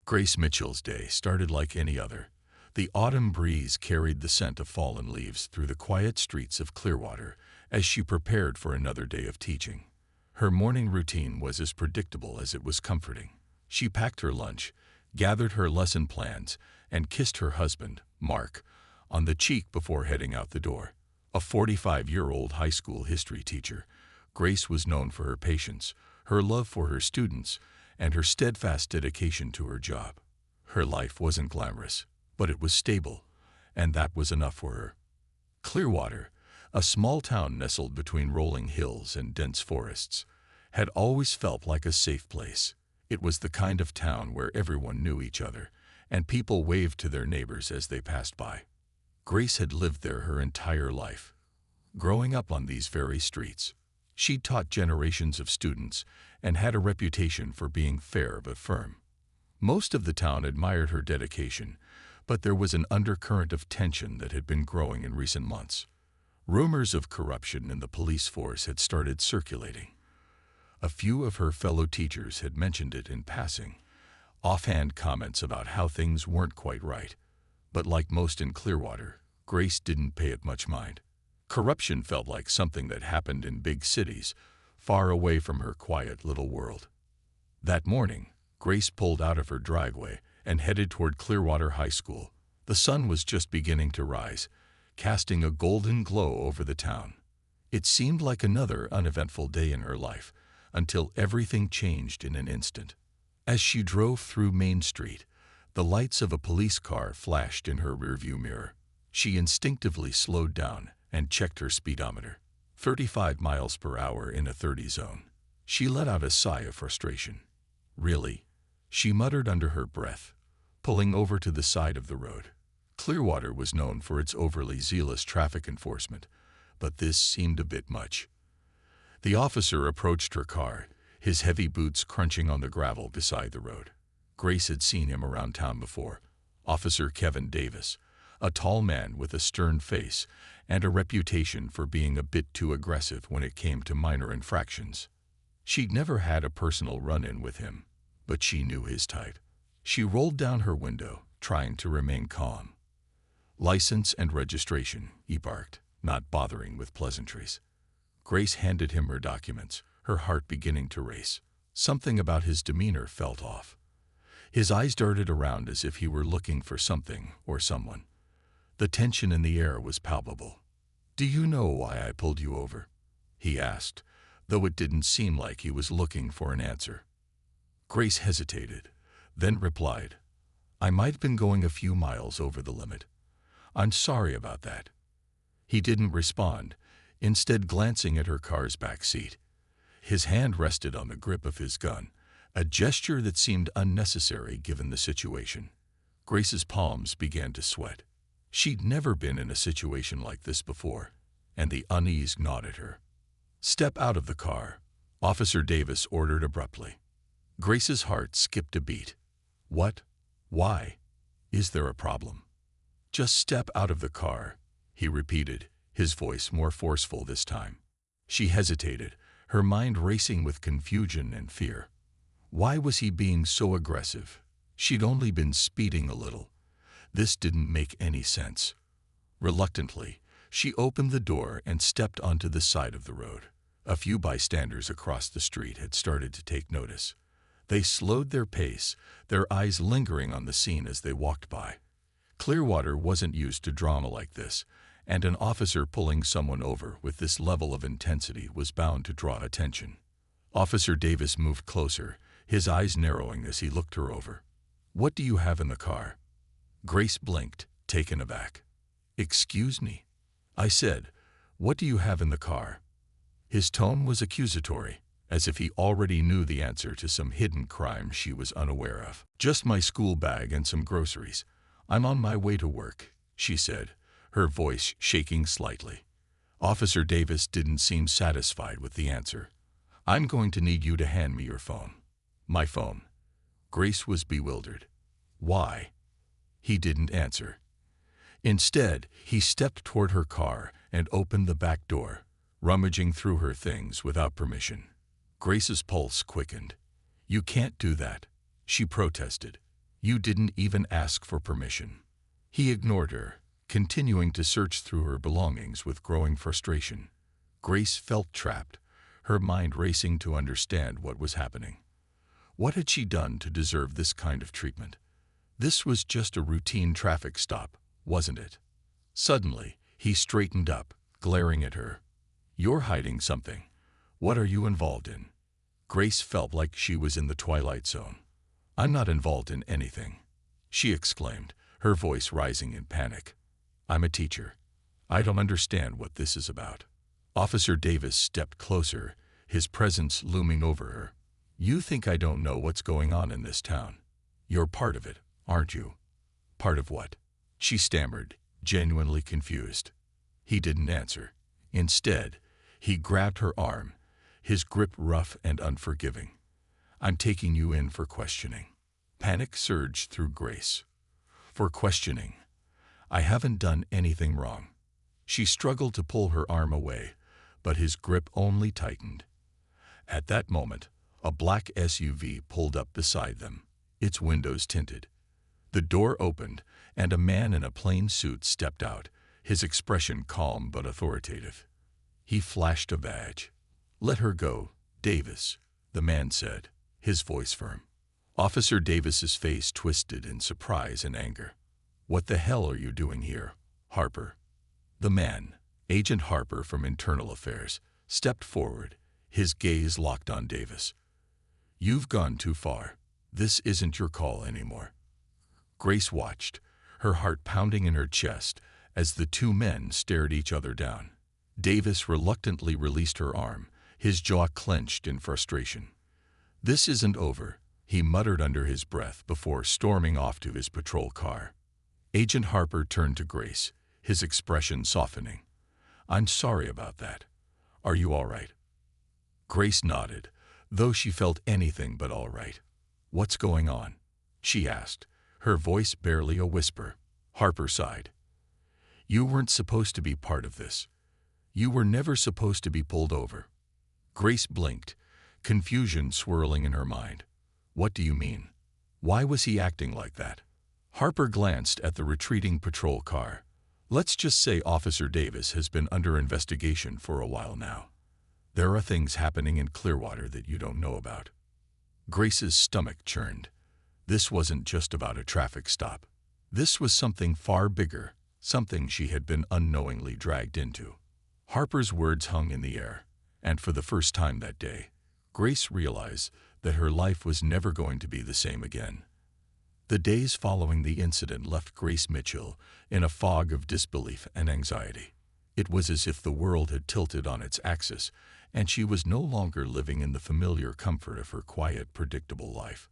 Grace Mitchell's day started like any other. The autumn breeze carried the scent of fallen leaves through the quiet streets of Clearwater as she prepared for another day of teaching. Her morning routine was as predictable as it was comforting. She packed her lunch, gathered her lesson plans, and kissed her husband, Mark, on the cheek before heading out the door. A 45-year-old high school history teacher, Grace was known for her patience, her love for her students, and her steadfast dedication to her job. Her life wasn't glamorous, but it was stable, and that was enough for her. Clearwater, a small town nestled between rolling hills and dense forests, had always felt like a safe place. It was the kind of town where everyone knew each other, and people waved to their neighbors as they passed by. Grace had lived there her entire life, growing up on these very streets. She'd taught generations of students and had a reputation for being fair but firm. Most of the town admired her dedication, but there was an undercurrent of tension that had been growing in recent months. Rumors of corruption in the police force had started circulating. A few of her fellow teachers had mentioned it in passing, offhand comments about how things weren't quite right. But like most in Clearwater, Grace didn't pay it much mind. Corruption felt like something that happened in big cities, far away from her quiet little world. That morning, Grace pulled out of her driveway and headed toward Clearwater High School. The sun was just beginning to rise, casting a golden glow over the town. It seemed like another uneventful day in her life, until everything changed in an instant. As she drove through Main Street, the lights of a police car flashed in her rearview mirror. She instinctively slowed down and checked her speedometer. 35 miles per hour in a 30 zone. She let out a sigh of frustration. Really? She muttered under her breath, pulling over to the side of the road. Clearwater was known for its overly zealous traffic enforcement, but this seemed a bit much. The officer approached her car, his heavy boots crunching on the gravel beside the road. Grace had seen him around town before. Officer Kevin Davis, a tall man with a stern face and a reputation for being a bit too aggressive when it came to minor infractions. She'd never had a personal run-in with him, but she knew his type. She rolled down her window, trying to remain calm. "License and registration," he barked, not bothering with pleasantries. Grace handed him her documents, her heart beginning to race. Something about his demeanor felt off. His eyes darted around as if he were looking for something or someone. The tension in the air was palpable. "Do you know why I pulled you over?" he asked, though it didn't seem like he was looking for an answer. Grace hesitated, then replied, "I might have been going a few miles over the limit. I'm sorry about that." He didn't respond, instead glancing at her car's back seat. His hand rested on the grip of his gun, a gesture that seemed unnecessary given the situation. Grace's palms began to sweat. She'd never been in a situation like this before, and the unease gnawed at her. "Step out of the car," Officer Davis ordered abruptly. Grace's heart skipped a beat. "What? Why? Is there a problem?" "Just step out of the car," he repeated, his voice more forceful this time. She hesitated, her mind racing with confusion and fear. Why was he being so aggressive? She'd only been speeding a little. This didn't make any sense. Reluctantly, she opened the door and stepped onto the side of the road. A few bystanders across the street had started to take notice. They slowed their pace, their eyes lingering on the scene as they walked by. Clearwater wasn't used to drama like this, and an officer pulling someone over with this level of intensity was bound to draw attention. Officer Davis moved closer, his eyes narrowing as he looked her over. "What do you have in the car?" Grace blinked, taken aback. "Excuse me?" I said, "What do you have in the car?" His tone was accusatory, as if he already knew the answer to some hidden crime she was unaware of. "Just my school bag and some groceries. I'm on my way to work," she said, her voice shaking slightly. Officer Davis didn't seem satisfied with the answer. "I'm going to need you to hand me your phone." "My phone?" Grace was bewildered. "Why?" He didn't answer. Instead, he stepped toward her car and opened the back door, rummaging through her things without permission. Grace's pulse quickened. "You can't do that," she protested. You didn't even ask for permission." He ignored her, continuing to search through her belongings with growing frustration. Grace felt trapped, her mind racing to understand what was happening. What had she done to deserve this kind of treatment? This was just a routine traffic stop, wasn't it? Suddenly, he straightened up, glaring at her. "You're hiding something. What are you involved in?" Grace felt like she was in the twilight zone. "I'm not involved in anything," she exclaimed, her voice rising in panic. "I'm a teacher. I don't understand what this is about." Officer Davis stepped closer, his presence looming over her. "You think I don't know what's going on in this town? You're part of it, aren't you?" "Part of what?" she stammered, genuinely confused. He didn't answer. Instead, he grabbed her arm, his grip rough and unforgiving. "I'm taking you in for questioning." Panic surged through Grace. "For questioning? I haven't done anything wrong." She struggled to pull her arm away, but his grip only tightened. At that moment, a black SUV pulled up beside them, its windows tinted. The door opened, and a man in a plain suit stepped out, his expression calm but authoritative. He flashed a badge. "Let her go, Davis," the man said, his voice firm. Officer Davis's face twisted in surprise and anger. "What the hell are you doing here, Harper?" The man, Agent Harper from Internal Affairs, stepped forward, his gaze locked on Davis. "You've gone too far. This isn't your call anymore." Grace watched, her heart pounding in her chest as the two men stared each other down. Davis reluctantly released her arm, his jaw clenched in frustration. "This isn't over," he muttered under his breath before storming off to his patrol car. Agent Harper turned to Grace, his expression softening. "I'm sorry about that. Are you all right?" Grace nodded, though she felt anything but all right. "What's going on?" she asked, her voice barely a whisper. Harper sighed. "You weren't supposed to be part of this. You were never supposed to be pulled over." Grace blinked, confusion swirling in her mind. "What do you mean? Why was he acting like that?" Harper glanced at the retreating patrol car. "Let's just say Officer Davis has been under investigation for a while now. There are things happening in Clearwater that you don't know about." Grace's stomach churned. This wasn't just about a traffic stop. This was something far bigger, something she had been unknowingly dragged into. Harper's words hung in the air, and for the first time that day, Grace realized that her life was never going to be the same again. The days following the incident left Grace Mitchell in a fog of disbelief and anxiety. It was as if the world had tilted on its axis, and she was no longer living in the familiar comfort of her quiet, predictable life.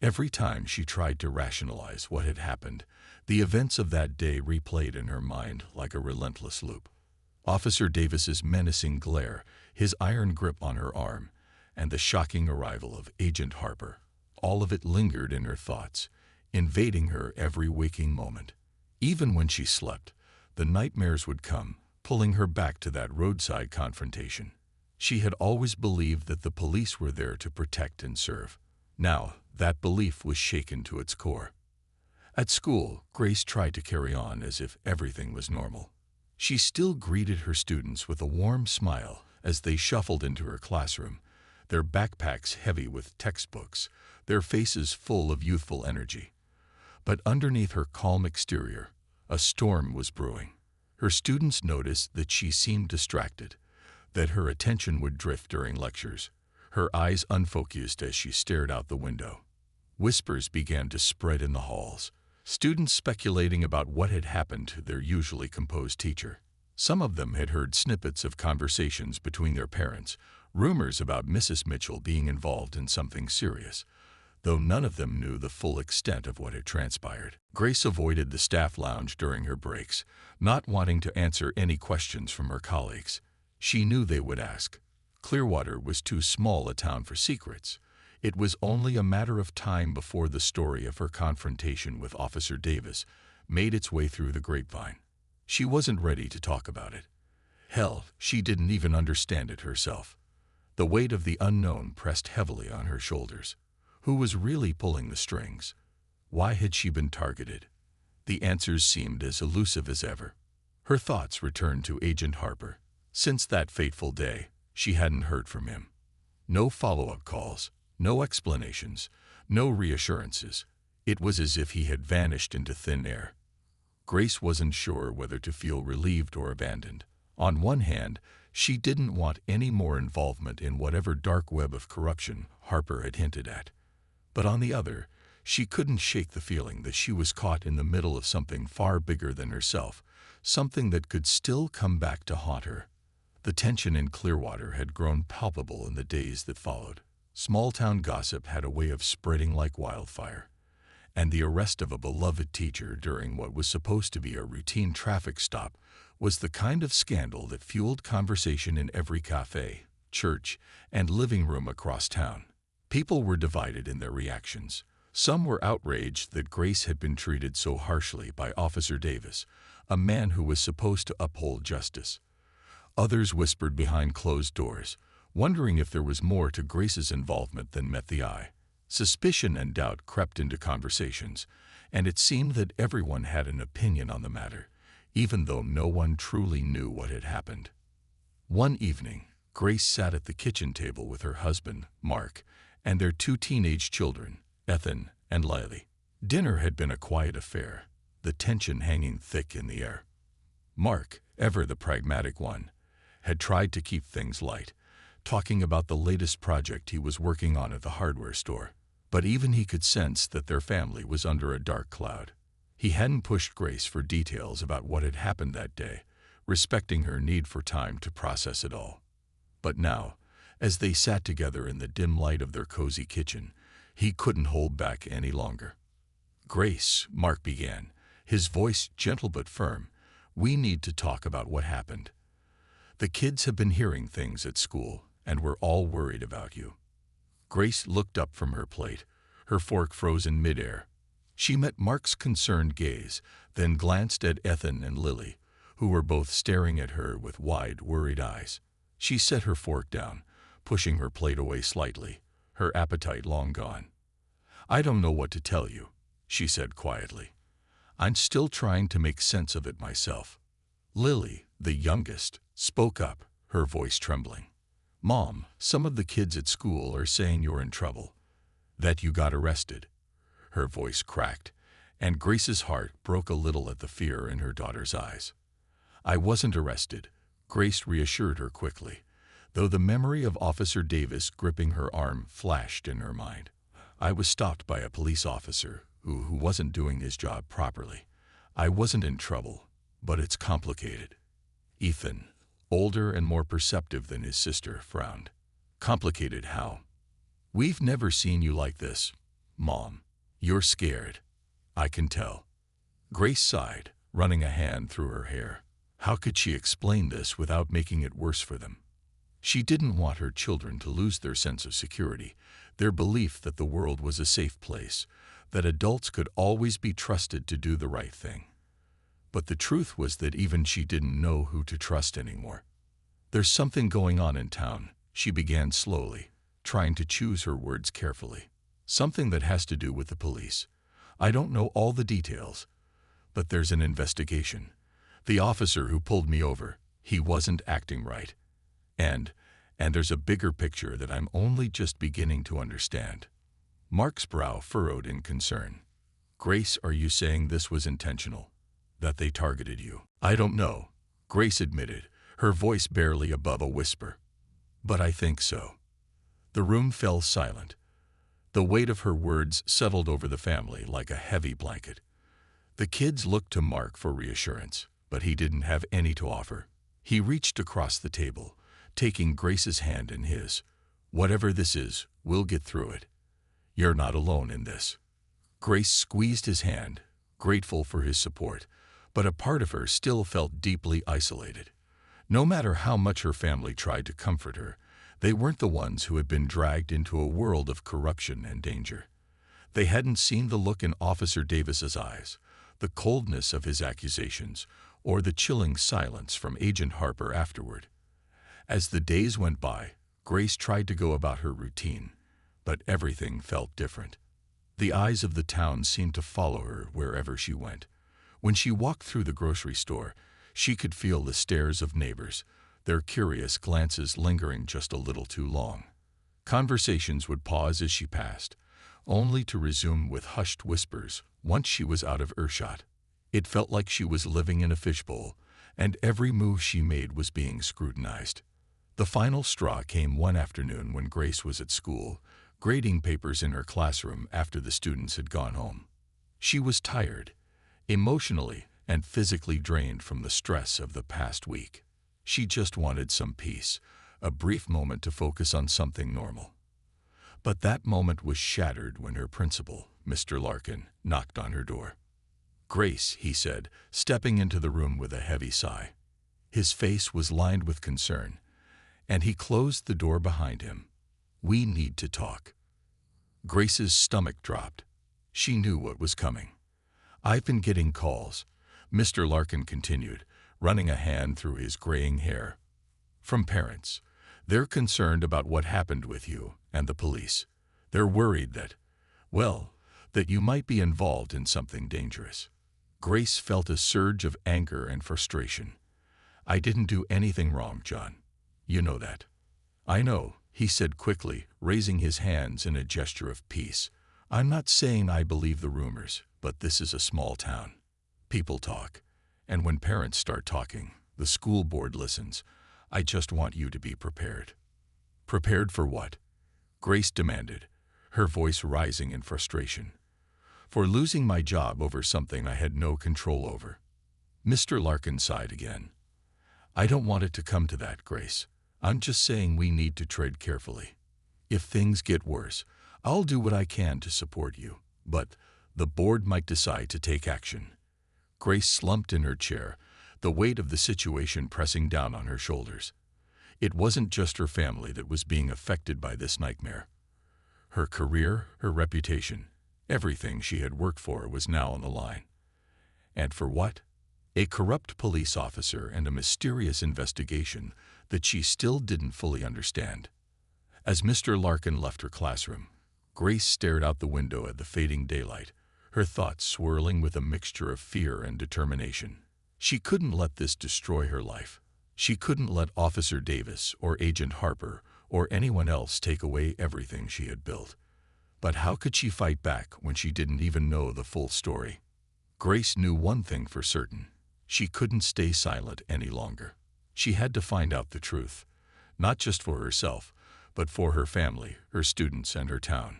Every time she tried to rationalize what had happened, the events of that day replayed in her mind like a relentless loop. Officer Davis's menacing glare, his iron grip on her arm, and the shocking arrival of Agent Harper. All of it lingered in her thoughts, invading her every waking moment. Even when she slept, the nightmares would come, pulling her back to that roadside confrontation. She had always believed that the police were there to protect and serve. Now, that belief was shaken to its core. At school, Grace tried to carry on as if everything was normal. She still greeted her students with a warm smile as they shuffled into her classroom, their backpacks heavy with textbooks, their faces full of youthful energy. But underneath her calm exterior, a storm was brewing. Her students noticed that she seemed distracted, that her attention would drift during lectures, her eyes unfocused as she stared out the window. Whispers began to spread in the halls, students speculating about what had happened to their usually composed teacher. Some of them had heard snippets of conversations between their parents, rumors about Mrs. Mitchell being involved in something serious, though none of them knew the full extent of what had transpired. Grace avoided the staff lounge during her breaks, not wanting to answer any questions from her colleagues. She knew they would ask. Clearwater was too small a town for secrets. It was only a matter of time before the story of her confrontation with Officer Davis made its way through the grapevine. She wasn't ready to talk about it. Hell, she didn't even understand it herself. The weight of the unknown pressed heavily on her shoulders. Who was really pulling the strings? Why had she been targeted? The answers seemed as elusive as ever. Her thoughts returned to Agent Harper. Since that fateful day, she hadn't heard from him. No follow-up calls, no explanations, no reassurances. It was as if he had vanished into thin air. Grace wasn't sure whether to feel relieved or abandoned. On one hand, she didn't want any more involvement in whatever dark web of corruption Harper had hinted at. But on the other, she couldn't shake the feeling that she was caught in the middle of something far bigger than herself, something that could still come back to haunt her. The tension in Clearwater had grown palpable in the days that followed. Small-town gossip had a way of spreading like wildfire, and the arrest of a beloved teacher during what was supposed to be a routine traffic stop was the kind of scandal that fueled conversation in every cafe, church, and living room across town. People were divided in their reactions. Some were outraged that Grace had been treated so harshly by Officer Davis, a man who was supposed to uphold justice. Others whispered behind closed doors, wondering if there was more to Grace's involvement than met the eye. Suspicion and doubt crept into conversations, and it seemed that everyone had an opinion on the matter, even though no one truly knew what had happened. One evening, Grace sat at the kitchen table with her husband, Mark, and their 2 teenage children, Ethan and Lily. Dinner had been a quiet affair, the tension hanging thick in the air. Mark, ever the pragmatic one, had tried to keep things light, talking about the latest project he was working on at the hardware store. But even he could sense that their family was under a dark cloud. He hadn't pushed Grace for details about what had happened that day, respecting her need for time to process it all. But now, as they sat together in the dim light of their cozy kitchen, he couldn't hold back any longer. "Grace," Mark began, his voice gentle but firm, "we need to talk about what happened. The kids have been hearing things at school, and we're all worried about you." Grace looked up from her plate, her fork frozen midair. She met Mark's concerned gaze, then glanced at Ethan and Lily, who were both staring at her with wide, worried eyes. She set her fork down, pushing her plate away slightly, her appetite long gone. "I don't know what to tell you," she said quietly. "I'm still trying to make sense of it myself." Lily, the youngest, spoke up, her voice trembling. "Mom, some of the kids at school are saying you're in trouble, that you got arrested." Her voice cracked, and Grace's heart broke a little at the fear in her daughter's eyes. "I wasn't arrested," Grace reassured her quickly, though the memory of Officer Davis gripping her arm flashed in her mind. "I was stopped by a police officer who wasn't doing his job properly. I wasn't in trouble, but it's complicated." Ethan, older and more perceptive than his sister, frowned. "Complicated how?" "We've never seen you like this, Mom. You're scared. I can tell." Grace sighed, running a hand through her hair. How could she explain this without making it worse for them? She didn't want her children to lose their sense of security, their belief that the world was a safe place, that adults could always be trusted to do the right thing. But the truth was that even she didn't know who to trust anymore. "There's something going on in town," she began slowly, trying to choose her words carefully. "Something that has to do with the police. I don't know all the details, but there's an investigation. The officer who pulled me over, he wasn't acting right. And there's a bigger picture that I'm only just beginning to understand." Mark's brow furrowed in concern. "Grace, are you saying this was intentional? That they targeted you?" "I don't know," Grace admitted, her voice barely above a whisper. "But I think so." The room fell silent. The weight of her words settled over the family like a heavy blanket. The kids looked to Mark for reassurance, but he didn't have any to offer. He reached across the table, taking Grace's hand in his. "Whatever this is, we'll get through it. You're not alone in this." Grace squeezed his hand, grateful for his support, but a part of her still felt deeply isolated. No matter how much her family tried to comfort her, they weren't the ones who had been dragged into a world of corruption and danger. They hadn't seen the look in Officer Davis's eyes, the coldness of his accusations, or the chilling silence from Agent Harper afterward. As the days went by, Grace tried to go about her routine, but everything felt different. The eyes of the town seemed to follow her wherever she went. When she walked through the grocery store, she could feel the stares of neighbors, their curious glances lingering just a little too long. Conversations would pause as she passed, only to resume with hushed whispers once she was out of earshot. It felt like she was living in a fishbowl, and every move she made was being scrutinized. The final straw came one afternoon when Grace was at school, grading papers in her classroom after the students had gone home. She was tired, emotionally and physically drained from the stress of the past week. She just wanted some peace, a brief moment to focus on something normal. But that moment was shattered when her principal, Mr. Larkin, knocked on her door. "Grace," he said, stepping into the room with a heavy sigh. His face was lined with concern, and he closed the door behind him. "We need to talk." Grace's stomach dropped. She knew what was coming. "I've been getting calls," Mr. Larkin continued, running a hand through his graying hair. "From parents. They're concerned about what happened with you and the police. They're worried that, well, that you might be involved in something dangerous." Grace felt a surge of anger and frustration. "I didn't do anything wrong, John. You know that." "I know," he said quickly, raising his hands in a gesture of peace. "I'm not saying I believe the rumors, but this is a small town. People talk, and when parents start talking, the school board listens. I just want you to be prepared." "Prepared for what?" Grace demanded, her voice rising in frustration. "For losing my job over something I had no control over." Mr. Larkin sighed again. "I don't want it to come to that, Grace. I'm just saying we need to tread carefully. If things get worse, I'll do what I can to support you, but the board might decide to take action." Grace slumped in her chair, the weight of the situation pressing down on her shoulders. It wasn't just her family that was being affected by this nightmare. Her career, her reputation, everything she had worked for was now on the line. And for what? A corrupt police officer and a mysterious investigation that she still didn't fully understand. As Mr. Larkin left her classroom, Grace stared out the window at the fading daylight, her thoughts swirling with a mixture of fear and determination. She couldn't let this destroy her life. She couldn't let Officer Davis or Agent Harper or anyone else take away everything she had built. But how could she fight back when she didn't even know the full story? Grace knew one thing for certain. She couldn't stay silent any longer. She had to find out the truth, not just for herself, but for her family, her students, and her town.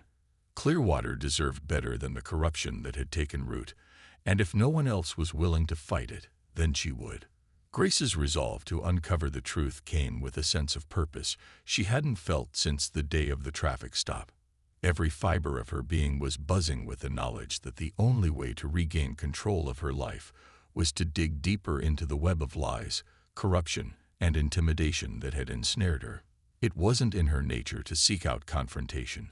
Clearwater deserved better than the corruption that had taken root, and if no one else was willing to fight it, then she would. Grace's resolve to uncover the truth came with a sense of purpose she hadn't felt since the day of the traffic stop. Every fiber of her being was buzzing with the knowledge that the only way to regain control of her life was to dig deeper into the web of lies, corruption, and intimidation that had ensnared her. It wasn't in her nature to seek out confrontation,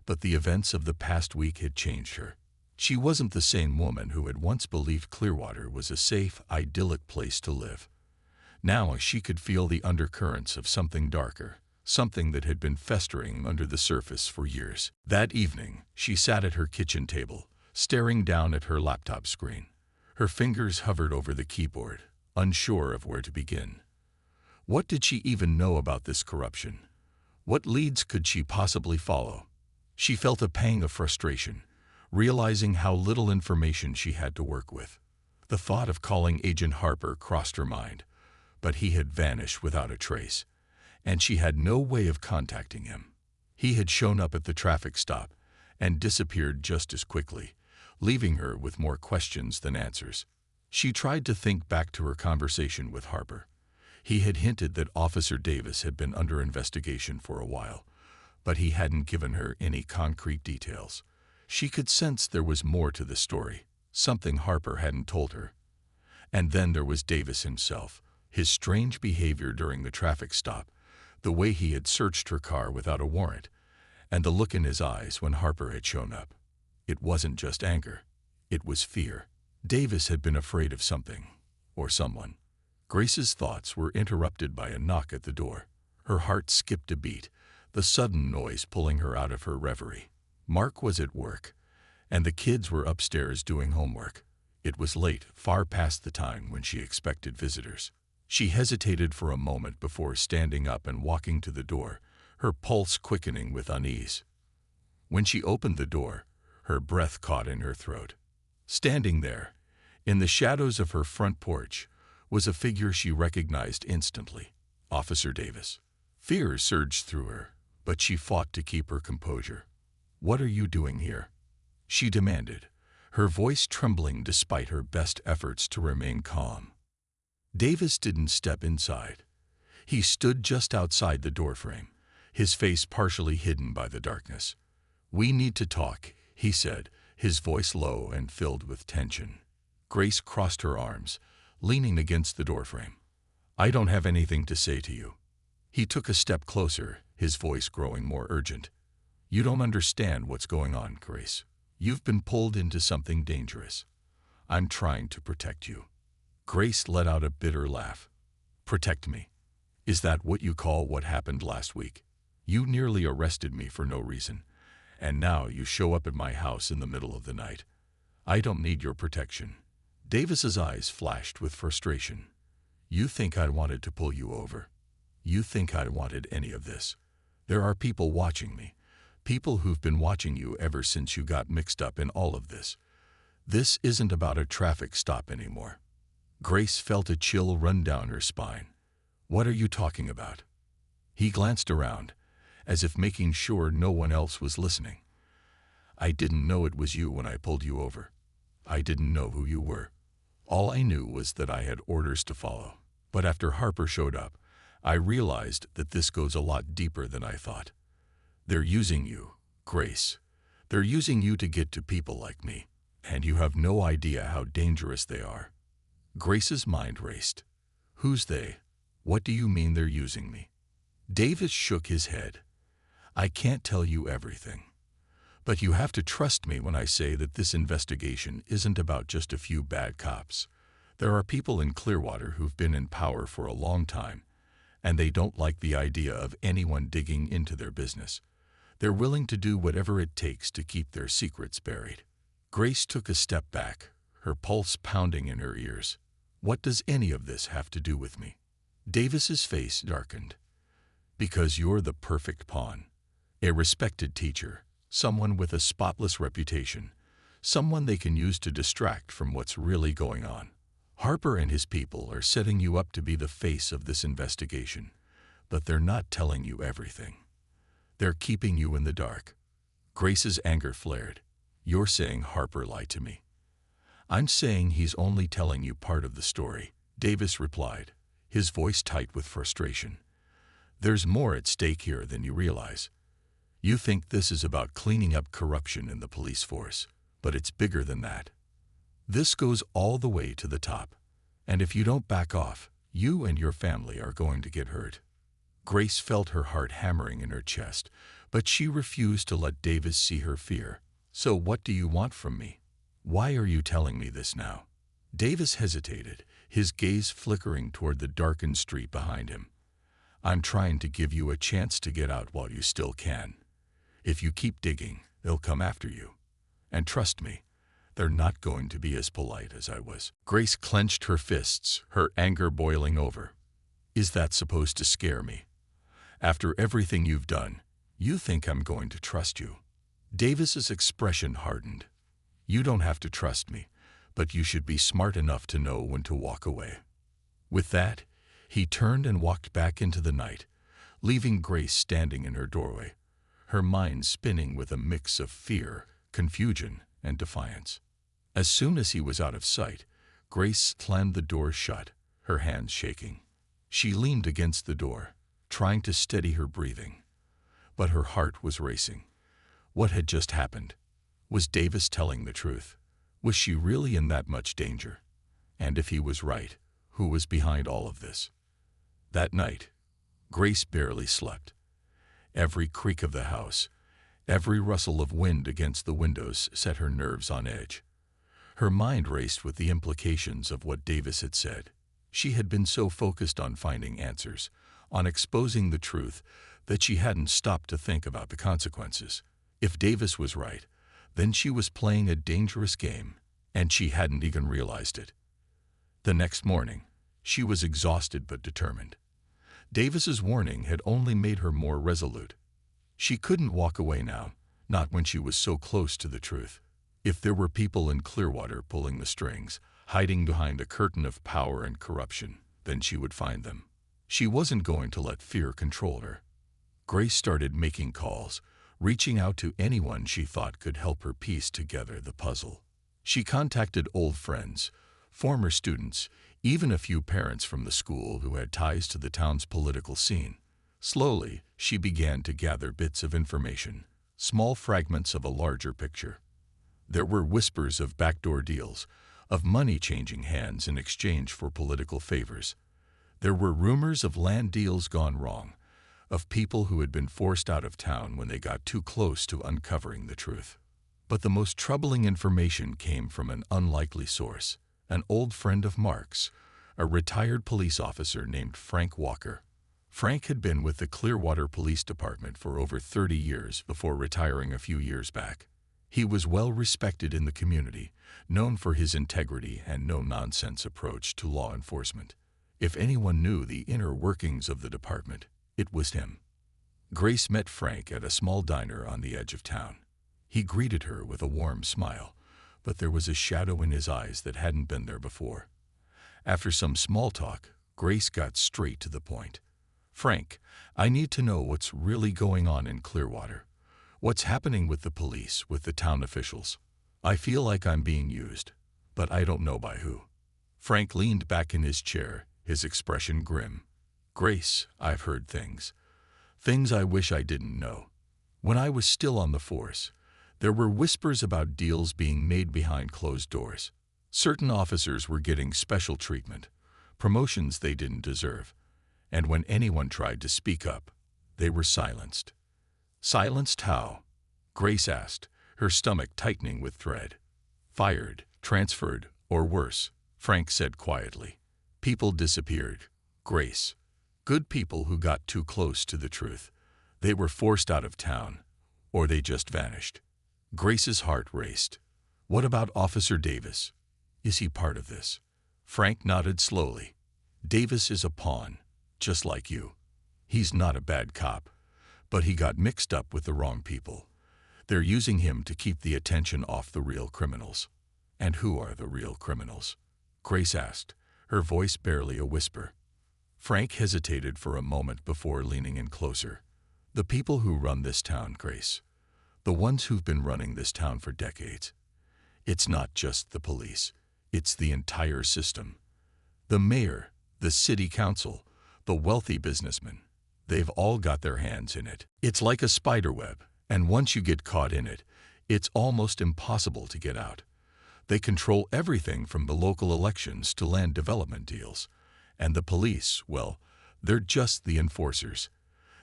but the events of the past week had changed her. She wasn't the same woman who had once believed Clearwater was a safe, idyllic place to live. Now she could feel the undercurrents of something darker, something that had been festering under the surface for years. That evening, she sat at her kitchen table, staring down at her laptop screen. Her fingers hovered over the keyboard, unsure of where to begin. What did she even know about this corruption? What leads could she possibly follow? She felt a pang of frustration, realizing how little information she had to work with. The thought of calling Agent Harper crossed her mind, but he had vanished without a trace, and she had no way of contacting him. He had shown up at the traffic stop and disappeared just as quickly, leaving her with more questions than answers. She tried to think back to her conversation with Harper. He had hinted that Officer Davis had been under investigation for a while, but he hadn't given her any concrete details. She could sense there was more to the story, something Harper hadn't told her. And then there was Davis himself, his strange behavior during the traffic stop, the way he had searched her car without a warrant, and the look in his eyes when Harper had shown up. It wasn't just anger. It was fear. Davis had been afraid of something, or someone. Grace's thoughts were interrupted by a knock at the door. Her heart skipped a beat, the sudden noise pulling her out of her reverie. Mark was at work, and the kids were upstairs doing homework. It was late, far past the time when she expected visitors. She hesitated for a moment before standing up and walking to the door, her pulse quickening with unease. When she opened the door, her breath caught in her throat. Standing there, in the shadows of her front porch, was a figure she recognized instantly, Officer Davis. Fear surged through her, but she fought to keep her composure. "What are you doing here?" she demanded, her voice trembling despite her best efforts to remain calm. Davis didn't step inside. He stood just outside the doorframe, his face partially hidden by the darkness. "We need to talk," he said, his voice low and filled with tension. Grace crossed her arms, leaning against the doorframe. "I don't have anything to say to you." He took a step closer, his voice growing more urgent. "You don't understand what's going on, Grace. You've been pulled into something dangerous. I'm trying to protect you." Grace let out a bitter laugh. "Protect me? Is that what you call what happened last week? You nearly arrested me for no reason, and now you show up at my house in the middle of the night. I don't need your protection." Davis's eyes flashed with frustration. "You think I wanted to pull you over? You think I wanted any of this? There are people watching me, people who've been watching you ever since you got mixed up in all of this. This isn't about a traffic stop anymore." Grace felt a chill run down her spine. "What are you talking about?" He glanced around, as if making sure no one else was listening. "I didn't know it was you when I pulled you over. I didn't know who you were. All I knew was that I had orders to follow. But after Harper showed up, I realized that this goes a lot deeper than I thought. They're using you, Grace. They're using you to get to people like me, and you have no idea how dangerous they are." Grace's mind raced. "Who's they? What do you mean they're using me?" Davis shook his head. "I can't tell you everything. But you have to trust me when I say that this investigation isn't about just a few bad cops. There are people in Clearwater who've been in power for a long time, and they don't like the idea of anyone digging into their business. They're willing to do whatever it takes to keep their secrets buried." Grace took a step back, her pulse pounding in her ears. "What does any of this have to do with me?" Davis's face darkened. "Because you're the perfect pawn. A respected teacher, someone with a spotless reputation, someone they can use to distract from what's really going on. Harper and his people are setting you up to be the face of this investigation, but they're not telling you everything. They're keeping you in the dark." Grace's anger flared. "You're saying Harper lied to me?" "I'm saying he's only telling you part of the story," Davis replied, his voice tight with frustration. "There's more at stake here than you realize. You think this is about cleaning up corruption in the police force, but it's bigger than that. This goes all the way to the top, and if you don't back off, you and your family are going to get hurt." Grace felt her heart hammering in her chest, but she refused to let Davis see her fear. "So what do you want from me? Why are you telling me this now?" Davis hesitated, his gaze flickering toward the darkened street behind him. "I'm trying to give you a chance to get out while you still can. If you keep digging, they'll come after you. And trust me, they're not going to be as polite as I was." Grace clenched her fists, her anger boiling over. "Is that supposed to scare me? After everything you've done, you think I'm going to trust you?" Davis's expression hardened. "You don't have to trust me, but you should be smart enough to know when to walk away." With that, he turned and walked back into the night, leaving Grace standing in her doorway, her mind spinning with a mix of fear, confusion, and defiance. As soon as he was out of sight, Grace slammed the door shut, her hands shaking. She leaned against the door, trying to steady her breathing. But her heart was racing. What had just happened? Was Davis telling the truth? Was she really in that much danger? And if he was right, who was behind all of this? That night, Grace barely slept. Every creak of the house, every rustle of wind against the windows set her nerves on edge. Her mind raced with the implications of what Davis had said. She had been so focused on finding answers, on exposing the truth, that she hadn't stopped to think about the consequences. If Davis was right, Then she was playing a dangerous game, and she hadn't even realized it. The next morning, she was exhausted but determined. Davis's warning had only made her more resolute. She couldn't walk away now, not when she was so close to the truth. If there were people in Clearwater pulling the strings, hiding behind a curtain of power and corruption, then she would find them. She wasn't going to let fear control her. Grace started making calls, reaching out to anyone she thought could help her piece together the puzzle. She contacted old friends, former students, even a few parents from the school who had ties to the town's political scene. Slowly, she began to gather bits of information, small fragments of a larger picture. There were whispers of backdoor deals, of money changing hands in exchange for political favors. There were rumors of land deals gone wrong, of people who had been forced out of town when they got too close to uncovering the truth. But the most troubling information came from an unlikely source, an old friend of Mark's, a retired police officer named Frank Walker. Frank had been with the Clearwater Police Department for over 30 years before retiring a few years back. He was well respected in the community, known for his integrity and no-nonsense approach to law enforcement. If anyone knew the inner workings of the department, it was him. Grace met Frank at a small diner on the edge of town. He greeted her with a warm smile, but there was a shadow in his eyes that hadn't been there before. After some small talk, Grace got straight to the point. "Frank, I need to know what's really going on in Clearwater. What's happening with the police, with the town officials? I feel like I'm being used, but I don't know by who." Frank leaned back in his chair, his expression grim. "Grace, I've heard things. Things I wish I didn't know. When I was still on the force, there were whispers about deals being made behind closed doors. Certain officers were getting special treatment, promotions they didn't deserve, and when anyone tried to speak up, they were silenced." "Silenced how?" Grace asked, her stomach tightening with dread. "Fired, transferred, or worse," Frank said quietly. "People disappeared, Grace. Good people who got too close to the truth. They were forced out of town, or they just vanished." Grace's heart raced. "What about Officer Davis? Is he part of this?" Frank nodded slowly. "Davis is a pawn, just like you. He's not a bad cop, but he got mixed up with the wrong people. They're using him to keep the attention off the real criminals." "And who are the real criminals?" Grace asked, her voice barely a whisper. Frank hesitated for a moment before leaning in closer. "The people who run this town, Grace. The ones who've been running this town for decades. It's not just the police. It's the entire system. The mayor, the city council, the wealthy businessmen. They've all got their hands in it. It's like a spider web, and once you get caught in it, it's almost impossible to get out. They control everything from the local elections to land development deals. And the police, well, they're just the enforcers.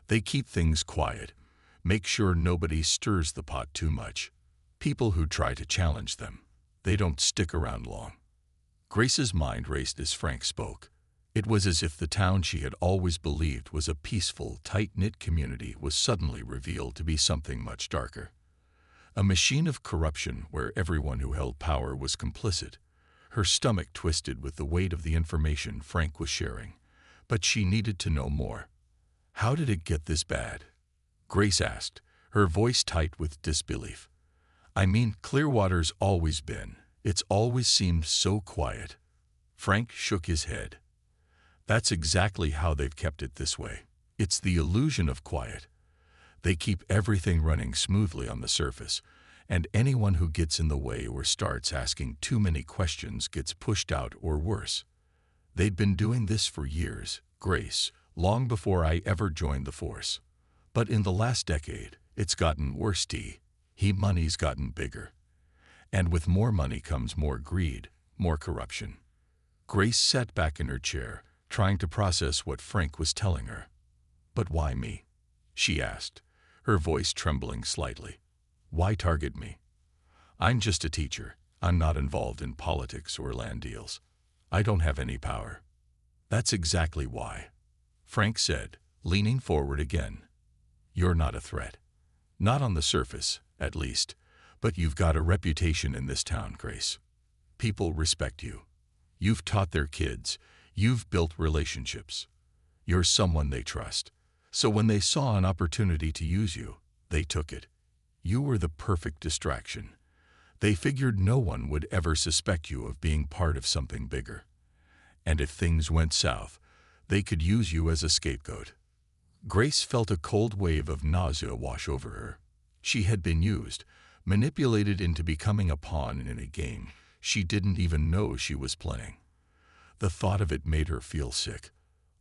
They keep things quiet, make sure nobody stirs the pot too much. People who try to challenge them, they don't stick around long." Grace's mind raced as Frank spoke. It was as if the town she had always believed was a peaceful, tight-knit community was suddenly revealed to be something much darker. A machine of corruption where everyone who held power was complicit. Her stomach twisted with the weight of the information Frank was sharing, but she needed to know more. "How did it get this bad?" Grace asked, her voice tight with disbelief. "I mean, Clearwater's always been. It's always seemed so quiet." Frank shook his head. "That's exactly how they've kept it this way. It's the illusion of quiet. They keep everything running smoothly on the surface, and anyone who gets in the way or starts asking too many questions gets pushed out or worse. They'd been doing this for years, Grace, long before I ever joined the force. But in the last decade, it's gotten worse. Money's gotten bigger. And with more money comes more greed, more corruption." Grace sat back in her chair, trying to process what Frank was telling her. "But why me?" she asked, her voice trembling slightly. "Why target me? I'm just a teacher. I'm not involved in politics or land deals. I don't have any power." "That's exactly why," Frank said, leaning forward again. "You're not a threat. Not on the surface, at least, But you've got a reputation in this town, Grace. People respect you. You've taught their kids. You've built relationships. You're someone they trust. So when they saw an opportunity to use you, they took it. You were the perfect distraction. They figured no one would ever suspect you of being part of something bigger. And if things went south, they could use you as a scapegoat. Grace felt a cold wave of nausea wash over her. She had been used, manipulated into becoming a pawn in a game she didn't even know she was playing. The thought of it made her feel sick.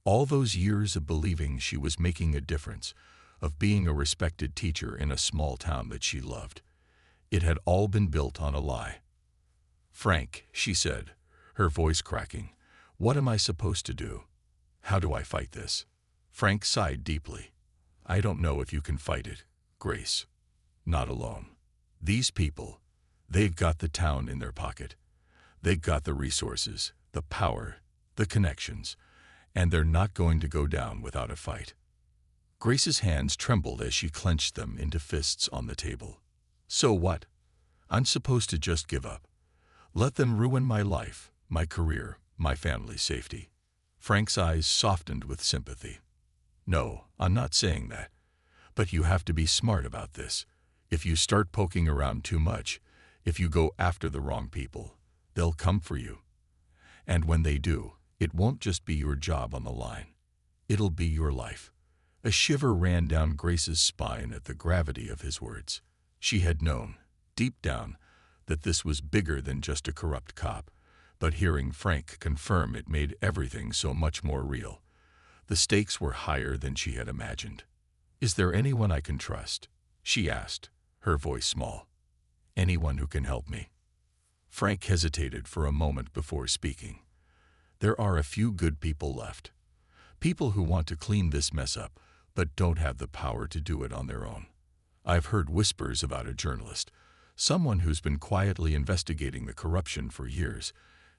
All those years of believing she was making a difference, of being a respected teacher in a small town that she loved. It had all been built on a lie. "Frank," she said, her voice cracking, "what am I supposed to do? How do I fight this?" Frank sighed deeply. "I don't know if you can fight it, Grace. Not alone. These people, they've got the town in their pocket. They've got the resources, the power, the connections, and they're not going to go down without a fight." Grace's hands trembled as she clenched them into fists on the table. "So what? I'm supposed to just give up? Let them ruin my life, my career, my family's safety?" Frank's eyes softened with sympathy. "No, I'm not saying that. But you have to be smart about this. If you start poking around too much, if you go after the wrong people, they'll come for you. And when they do, it won't just be your job on the line. It'll be your life." A shiver ran down Grace's spine at the gravity of his words. She had known, deep down, that this was bigger than just a corrupt cop, but hearing Frank confirm it made everything so much more real. The stakes were higher than she had imagined. "Is there anyone I can trust?" she asked, her voice small. "Anyone who can help me?" Frank hesitated for a moment before speaking. "There are a few good people left. People who want to clean this mess up, but don't have the power to do it on their own. I've heard whispers about a journalist, someone who's been quietly investigating the corruption for years,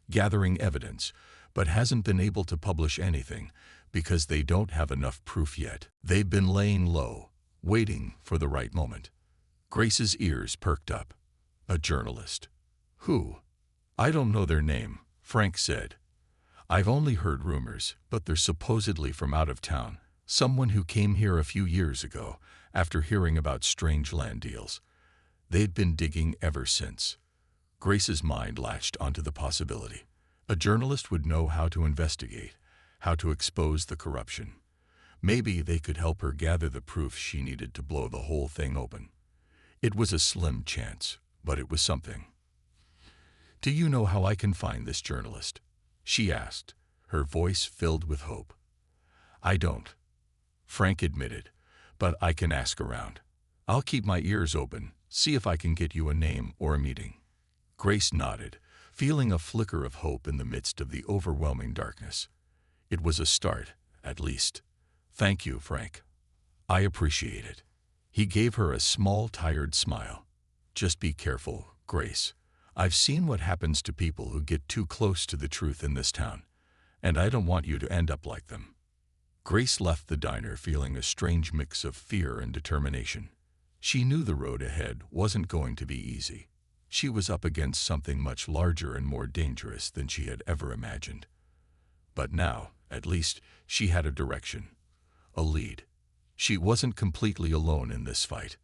gathering evidence, but hasn't been able to publish anything because they don't have enough proof yet. They've been laying low, waiting for the right moment." Grace's ears perked up. "A journalist? Who?" "I don't know their name," Frank said. "I've only heard rumors, but they're supposedly from out of town. Someone who came here a few years ago, after hearing about strange land deals. They'd been digging ever since." Grace's mind latched onto the possibility. A journalist would know how to investigate, how to expose the corruption. Maybe they could help her gather the proof she needed to blow the whole thing open. It was a slim chance, but it was something. "Do you know how I can find this journalist?" she asked, her voice filled with hope. "I don't," Frank admitted, "but I can ask around. I'll keep my ears open, see if I can get you a name or a meeting." Grace nodded, feeling a flicker of hope in the midst of the overwhelming darkness. It was a start, at least. "Thank you, Frank. I appreciate it." He gave her a small, tired smile. "Just be careful, Grace. I've seen what happens to people who get too close to the truth in this town, and I don't want you to end up like them." Grace left the diner feeling a strange mix of fear and determination. She knew the road ahead wasn't going to be easy. She was up against something much larger and more dangerous than she had ever imagined. But now, at least, she had a direction, a lead. She wasn't completely alone in this fight.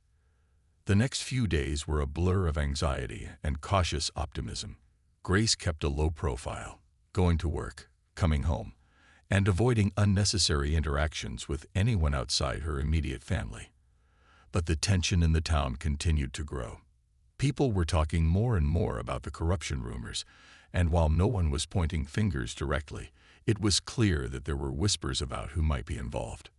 The next few days were a blur of anxiety and cautious optimism. Grace kept a low profile, going to work, coming home, and avoiding unnecessary interactions with anyone outside her immediate family. But the tension in the town continued to grow. People were talking more and more about the corruption rumors, and while no one was pointing fingers directly, it was clear that there were whispers about who might be involved.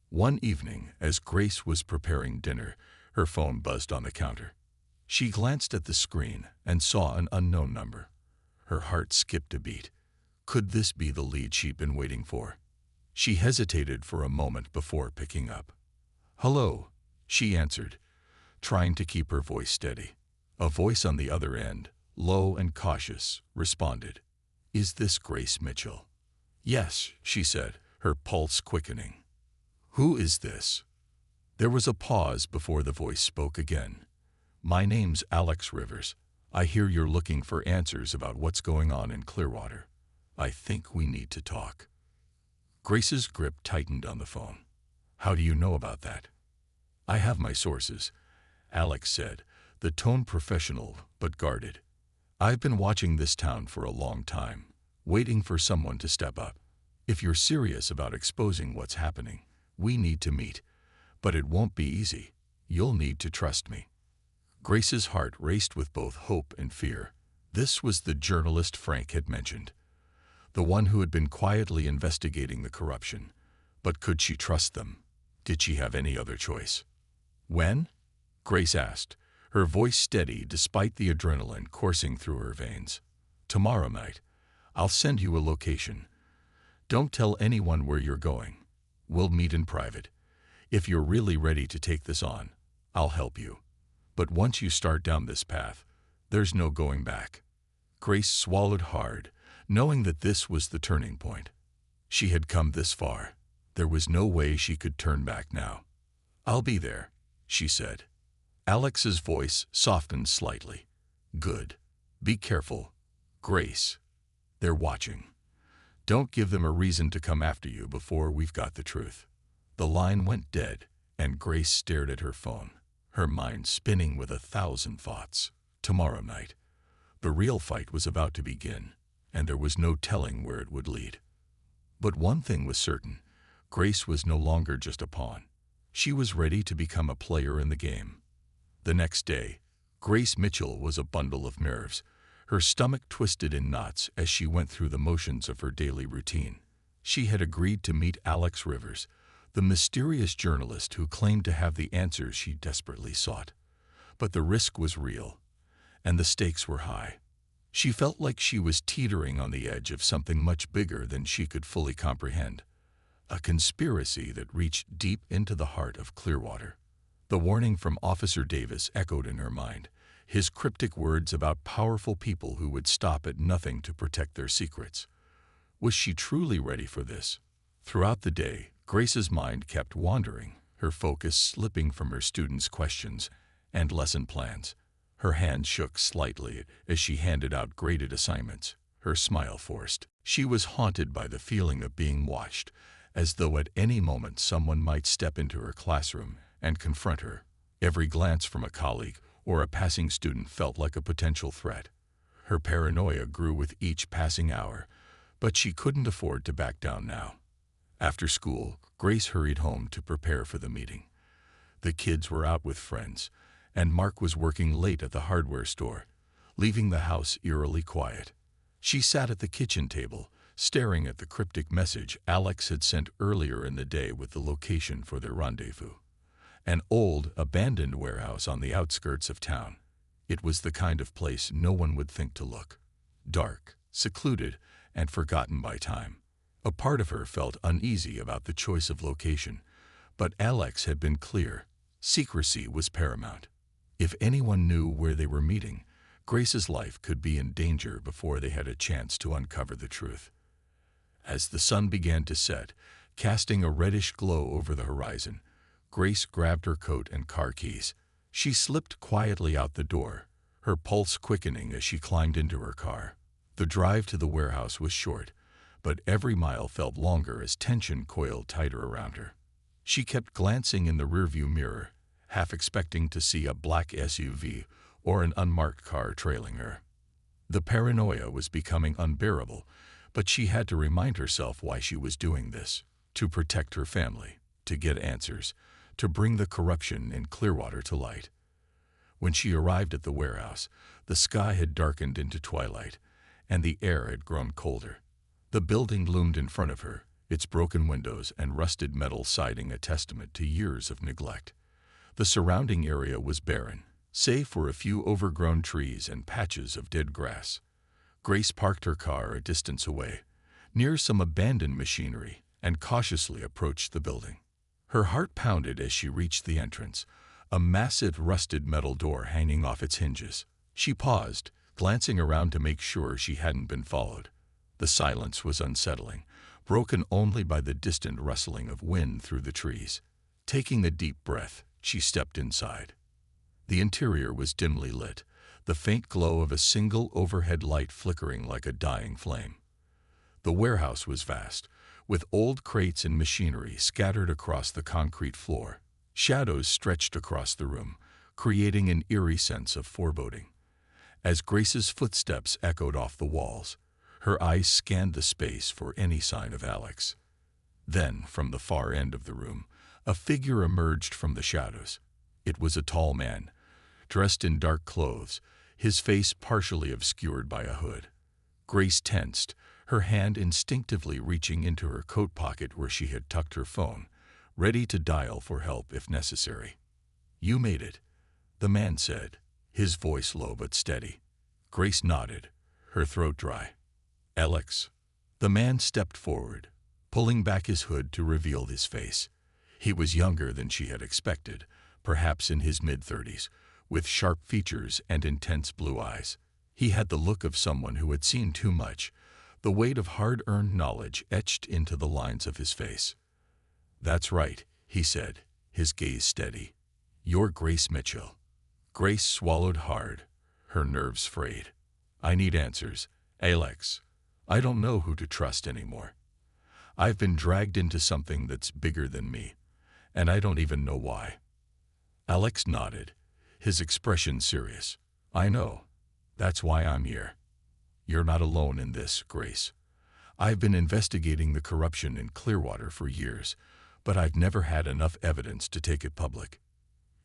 One evening, as Grace was preparing dinner, her phone buzzed on the counter. She glanced at the screen and saw an unknown number. Her heart skipped a beat. Could this be the lead she'd been waiting for? She hesitated for a moment before picking up. "Hello," she answered, trying to keep her voice steady. A voice on the other end, low and cautious, responded. "Is this Grace Mitchell?" "Yes," she said, her pulse quickening. "Who is this?" There was a pause before the voice spoke again. "My name's Alex Rivers. I hear you're looking for answers about what's going on in Clearwater. I think we need to talk." Grace's grip tightened on the phone. "How do you know about that?" "I have my sources," Alex said, the tone professional but guarded. "I've been watching this town for a long time, waiting for someone to step up. If you're serious about exposing what's happening, we need to meet. But it won't be easy. You'll need to trust me." Grace's heart raced with both hope and fear. This was the journalist Frank had mentioned, the one who had been quietly investigating the corruption. But could she trust them? Did she have any other choice? "When?" Grace asked, her voice steady despite the adrenaline coursing through her veins. "Tomorrow night. I'll send you a location. Don't tell anyone where you're going. We'll meet in private. If you're really ready to take this on, I'll help you. But once you start down this path, there's no going back." Grace swallowed hard, knowing that this was the turning point. She had come this far. There was no way she could turn back now. "I'll be there," she said. Alex's voice softened slightly. "Good. Be careful, Grace. They're watching. Don't give them a reason to come after you before we've got the truth." The line went dead, and Grace stared at her phone, her mind spinning with 1,000 thoughts. Tomorrow night. The real fight was about to begin, and there was no telling where it would lead. But one thing was certain. Grace was no longer just a pawn. She was ready to become a player in the game. The next day, Grace Mitchell was a bundle of nerves, her stomach twisted in knots as she went through the motions of her daily routine. She had agreed to meet Alex Rivers, the mysterious journalist who claimed to have the answers she desperately sought. But the risk was real, and the stakes were high. She felt like she was teetering on the edge of something much bigger than she could fully comprehend. A conspiracy that reached deep into the heart of Clearwater. The warning from Officer Davis echoed in her mind, his cryptic words about powerful people who would stop at nothing to protect their secrets. Was she truly ready for this? Throughout the day, Grace's mind kept wandering, her focus slipping from her students' questions and lesson plans. Her hand shook slightly as she handed out graded assignments, her smile forced. She was haunted by the feeling of being watched, as though at any moment someone might step into her classroom and confront her. Every glance from a colleague or a passing student felt like a potential threat. Her paranoia grew with each passing hour, but she couldn't afford to back down now. After school, Grace hurried home to prepare for the meeting. The kids were out with friends, and Mark was working late at the hardware store, leaving the house eerily quiet. She sat at the kitchen table, staring at the cryptic message Alex had sent earlier in the day with the location for their rendezvous. An old, abandoned warehouse on the outskirts of town. It was the kind of place no one would think to look. Dark, secluded, and forgotten by time. A part of her felt uneasy about the choice of location, but Alex had been clear. Secrecy was paramount. If anyone knew where they were meeting, Grace's life could be in danger before they had a chance to uncover the truth. As the sun began to set, casting a reddish glow over the horizon, Grace grabbed her coat and car keys. She slipped quietly out the door, her pulse quickening as she climbed into her car. The drive to the warehouse was short, but every mile felt longer as tension coiled tighter around her. She kept glancing in the rearview mirror, half expecting to see a black SUV or an unmarked car trailing her. The paranoia was becoming unbearable, but she had to remind herself why she was doing this: to protect her family, to get answers, to bring the corruption in Clearwater to light. When she arrived at the warehouse, the sky had darkened into twilight, and the air had grown colder. The building loomed in front of her, its broken windows and rusted metal siding a testament to years of neglect. The surrounding area was barren, save for a few overgrown trees and patches of dead grass. Grace parked her car a distance away, near some abandoned machinery, and cautiously approached the building. Her heart pounded as she reached the entrance, a massive rusted metal door hanging off its hinges. She paused, glancing around to make sure she hadn't been followed. The silence was unsettling, broken only by the distant rustling of wind through the trees. Taking a deep breath, she stepped inside. The interior was dimly lit, the faint glow of a single overhead light flickering like a dying flame. The warehouse was vast, with old crates and machinery scattered across the concrete floor. Shadows stretched across the room, creating an eerie sense of foreboding. As Grace's footsteps echoed off the walls, her eyes scanned the space for any sign of Alex. Then, from the far end of the room, a figure emerged from the shadows. It was a tall man, dressed in dark clothes, his face partially obscured by a hood. Grace tensed, her hand instinctively reaching into her coat pocket where she had tucked her phone, ready to dial for help if necessary. "You made it," the man said, his voice low but steady. Grace nodded, her throat dry. "Alex." The man stepped forward, pulling back his hood to reveal his face. He was younger than she had expected, perhaps in his mid-30s, with sharp features and intense blue eyes. He had the look of someone who had seen too much, the weight of hard-earned knowledge etched into the lines of his face. "That's right," he said, his gaze steady. "You're Grace Mitchell." Grace swallowed hard, her nerves frayed. "I need answers, Alex. I don't know who to trust anymore. I've been dragged into something that's bigger than me, and I don't even know why." Alex nodded, his expression serious. "I know. That's why I'm here. You're not alone in this, Grace. I've been investigating the corruption in Clearwater for years, but I've never had enough evidence to take it public.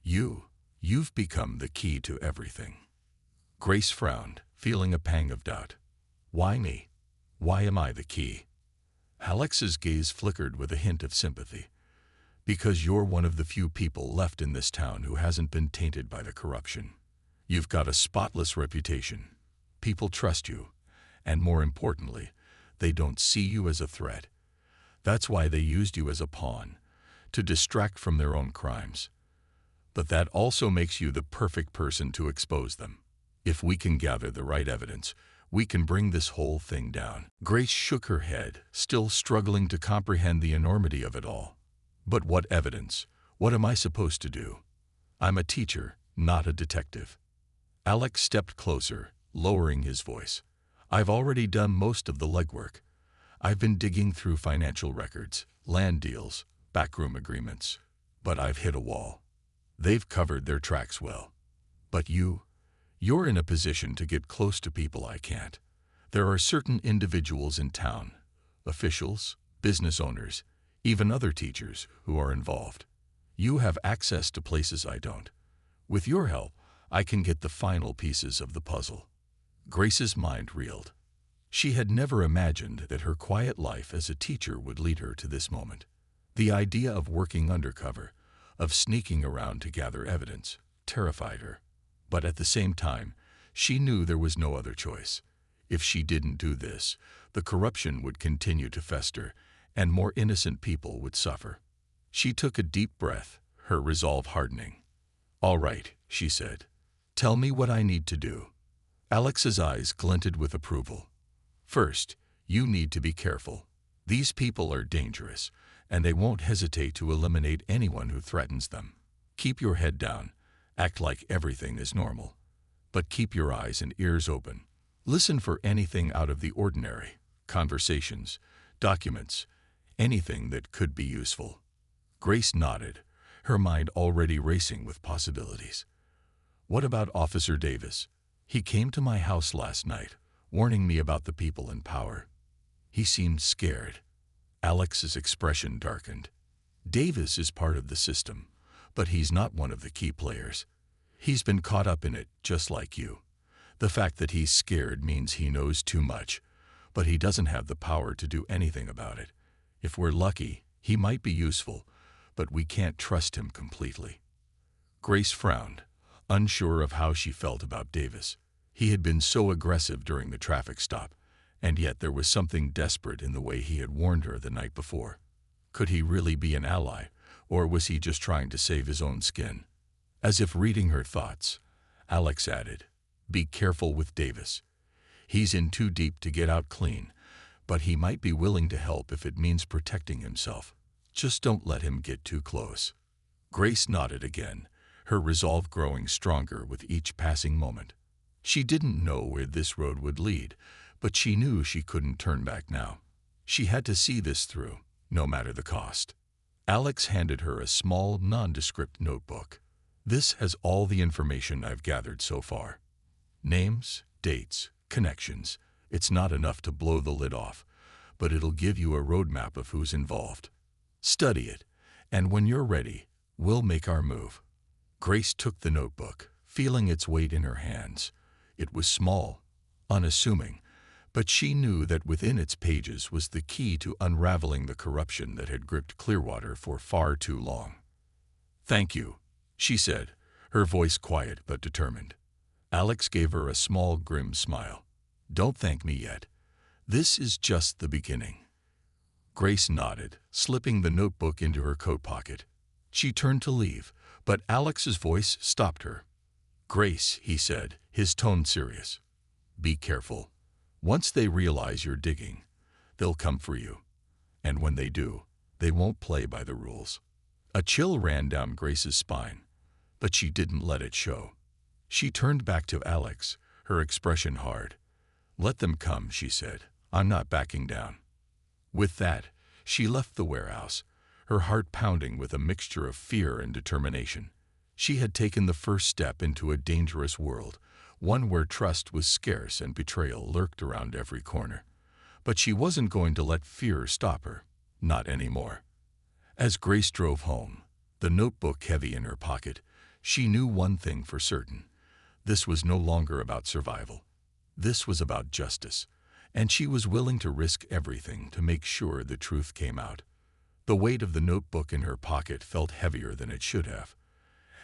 You've become the key to everything." Grace frowned, feeling a pang of doubt. "Why me? Why am I the key?" Alex's gaze flickered with a hint of sympathy. "Because you're one of the few people left in this town who hasn't been tainted by the corruption. You've got a spotless reputation. People trust you, and more importantly, they don't see you as a threat. That's why they used you as a pawn, to distract from their own crimes. But that also makes you the perfect person to expose them. If we can gather the right evidence, we can bring this whole thing down." Grace shook her head, still struggling to comprehend the enormity of it all. "But what evidence? What am I supposed to do? I'm a teacher, not a detective." Alex stepped closer, lowering his voice. "I've already done most of the legwork. I've been digging through financial records, land deals, backroom agreements. But I've hit a wall. They've covered their tracks well. But you're in a position to get close to people I can't. There are certain individuals in town, officials, business owners, even other teachers who are involved. You have access to places I don't. With your help, I can get the final pieces of the puzzle." Grace's mind reeled. She had never imagined that her quiet life as a teacher would lead her to this moment. The idea of working undercover, of sneaking around to gather evidence, terrified her. But at the same time, she knew there was no other choice. If she didn't do this, the corruption would continue to fester, and more innocent people would suffer. She took a deep breath, her resolve hardening. "All right," she said. "Tell me what I need to do." Alex's eyes glinted with approval. "First, you need to be careful. These people are dangerous, and they won't hesitate to eliminate anyone who threatens them. Keep your head down, act like everything is normal. But keep your eyes and ears open. Listen for anything out of the ordinary, conversations, documents, anything that could be useful." Grace nodded, her mind already racing with possibilities. "What about Officer Davis? He came to my house last night, warning me about the people in power. He seemed scared." Alex's expression darkened. "Davis is part of the system, but he's not one of the key players. He's been caught up in it, just like you. The fact that he's scared means he knows too much, but he doesn't have the power to do anything about it. If we're lucky, he might be useful, but we can't trust him completely." Grace frowned, unsure of how she felt about Davis. He had been so aggressive during the traffic stop, and yet there was something desperate in the way he had warned her the night before. Could he really be an ally, or was he just trying to save his own skin? As if reading her thoughts, Alex added, "Be careful with Davis. He's in too deep to get out clean, but he might be willing to help if it means protecting himself. Just don't let him get too close." Grace nodded again, her resolve growing stronger with each passing moment. She didn't know where this road would lead, but she knew she couldn't turn back now. She had to see this through, no matter the cost. Alex handed her a small, nondescript notebook. This has all the information I've gathered so far. Names, dates, connections. It's not enough to blow the lid off, but it'll give you a roadmap of who's involved. Study it, and when you're ready, we'll make our move. Grace took the notebook, feeling its weight in her hands. It was small, unassuming, but she knew that within its pages was the key to unraveling the corruption that had gripped Clearwater for far too long. "Thank you," she said, her voice quiet but determined. Alex gave her a small, grim smile. "Don't thank me yet. This is just the beginning." Grace nodded, slipping the notebook into her coat pocket. She turned to leave, but Alex's voice stopped her. "Grace," he said, his tone serious. "Be careful. Once they realize you're digging, they'll come for you. And when they do, they won't play by the rules." A chill ran down Grace's spine, but she didn't let it show. She turned back to Alex, her expression hard. "Let them come," she said. "I'm not backing down." With that, she left the warehouse, her heart pounding with a mixture of fear and determination. She had taken the first step into a dangerous world, one where trust was scarce and betrayal lurked around every corner. But she wasn't going to let fear stop her, not anymore. As Grace drove home, the notebook heavy in her pocket, she knew one thing for certain. This was no longer about survival. This was about justice, and she was willing to risk everything to make sure the truth came out. The weight of the notebook in her pocket felt heavier than it should have.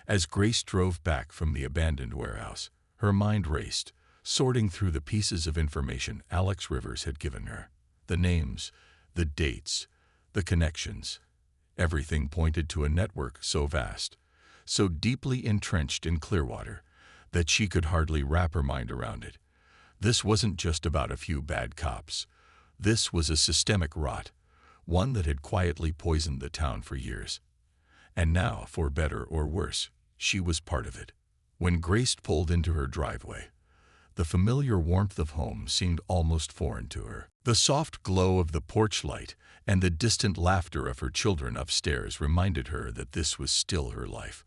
As Grace drove back from the abandoned warehouse, her mind raced, sorting through the pieces of information Alex Rivers had given her. The names, the dates, the connections. Everything pointed to a network so vast, so deeply entrenched in Clearwater, that she could hardly wrap her mind around it. This wasn't just about a few bad cops. This was a systemic rot, one that had quietly poisoned the town for years. And now, for better or worse, she was part of it. When Grace pulled into her driveway, the familiar warmth of home seemed almost foreign to her. The soft glow of the porch light and the distant laughter of her children upstairs reminded her that this was still her life.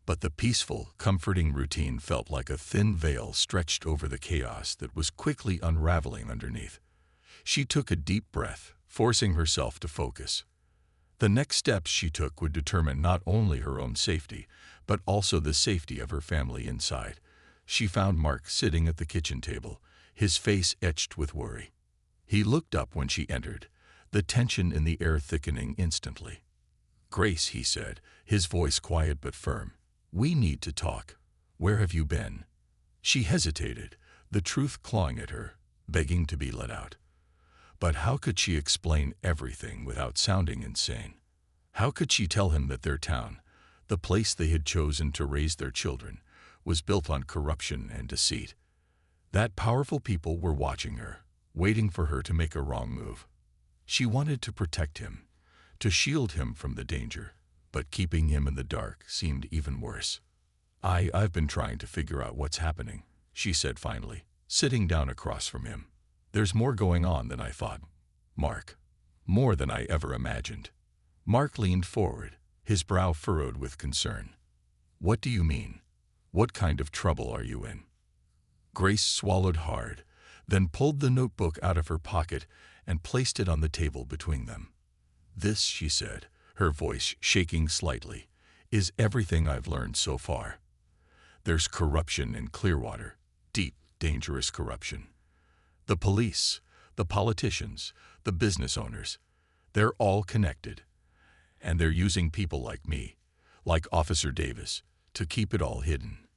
But the peaceful, comforting routine felt like a thin veil stretched over the chaos that was quickly unraveling underneath. She took a deep breath, forcing herself to focus. The next steps she took would determine not only her own safety, but also the safety of her family inside. She found Mark sitting at the kitchen table, his face etched with worry. He looked up when she entered, the tension in the air thickening instantly. "Grace," he said, his voice quiet but firm, "we need to talk. Where have you been?" She hesitated, the truth clawing at her, begging to be let out. But how could she explain everything without sounding insane? How could she tell him that their town, the place they had chosen to raise their children, was built on corruption and deceit? That powerful people were watching her, waiting for her to make a wrong move. She wanted to protect him, to shield him from the danger, but keeping him in the dark seemed even worse. I've been trying to figure out what's happening," she said finally, sitting down across from him. "There's more going on than I thought, Mark. More than I ever imagined." Mark leaned forward, his brow furrowed with concern. "What do you mean? What kind of trouble are you in?" Grace swallowed hard, then pulled the notebook out of her pocket and placed it on the table between them. "This," she said, her voice shaking slightly, "is everything I've learned so far. There's corruption in Clearwater, deep, dangerous corruption. The police, the politicians, the business owners, they're all connected. And they're using people like me, like Officer Davis, to keep it all hidden."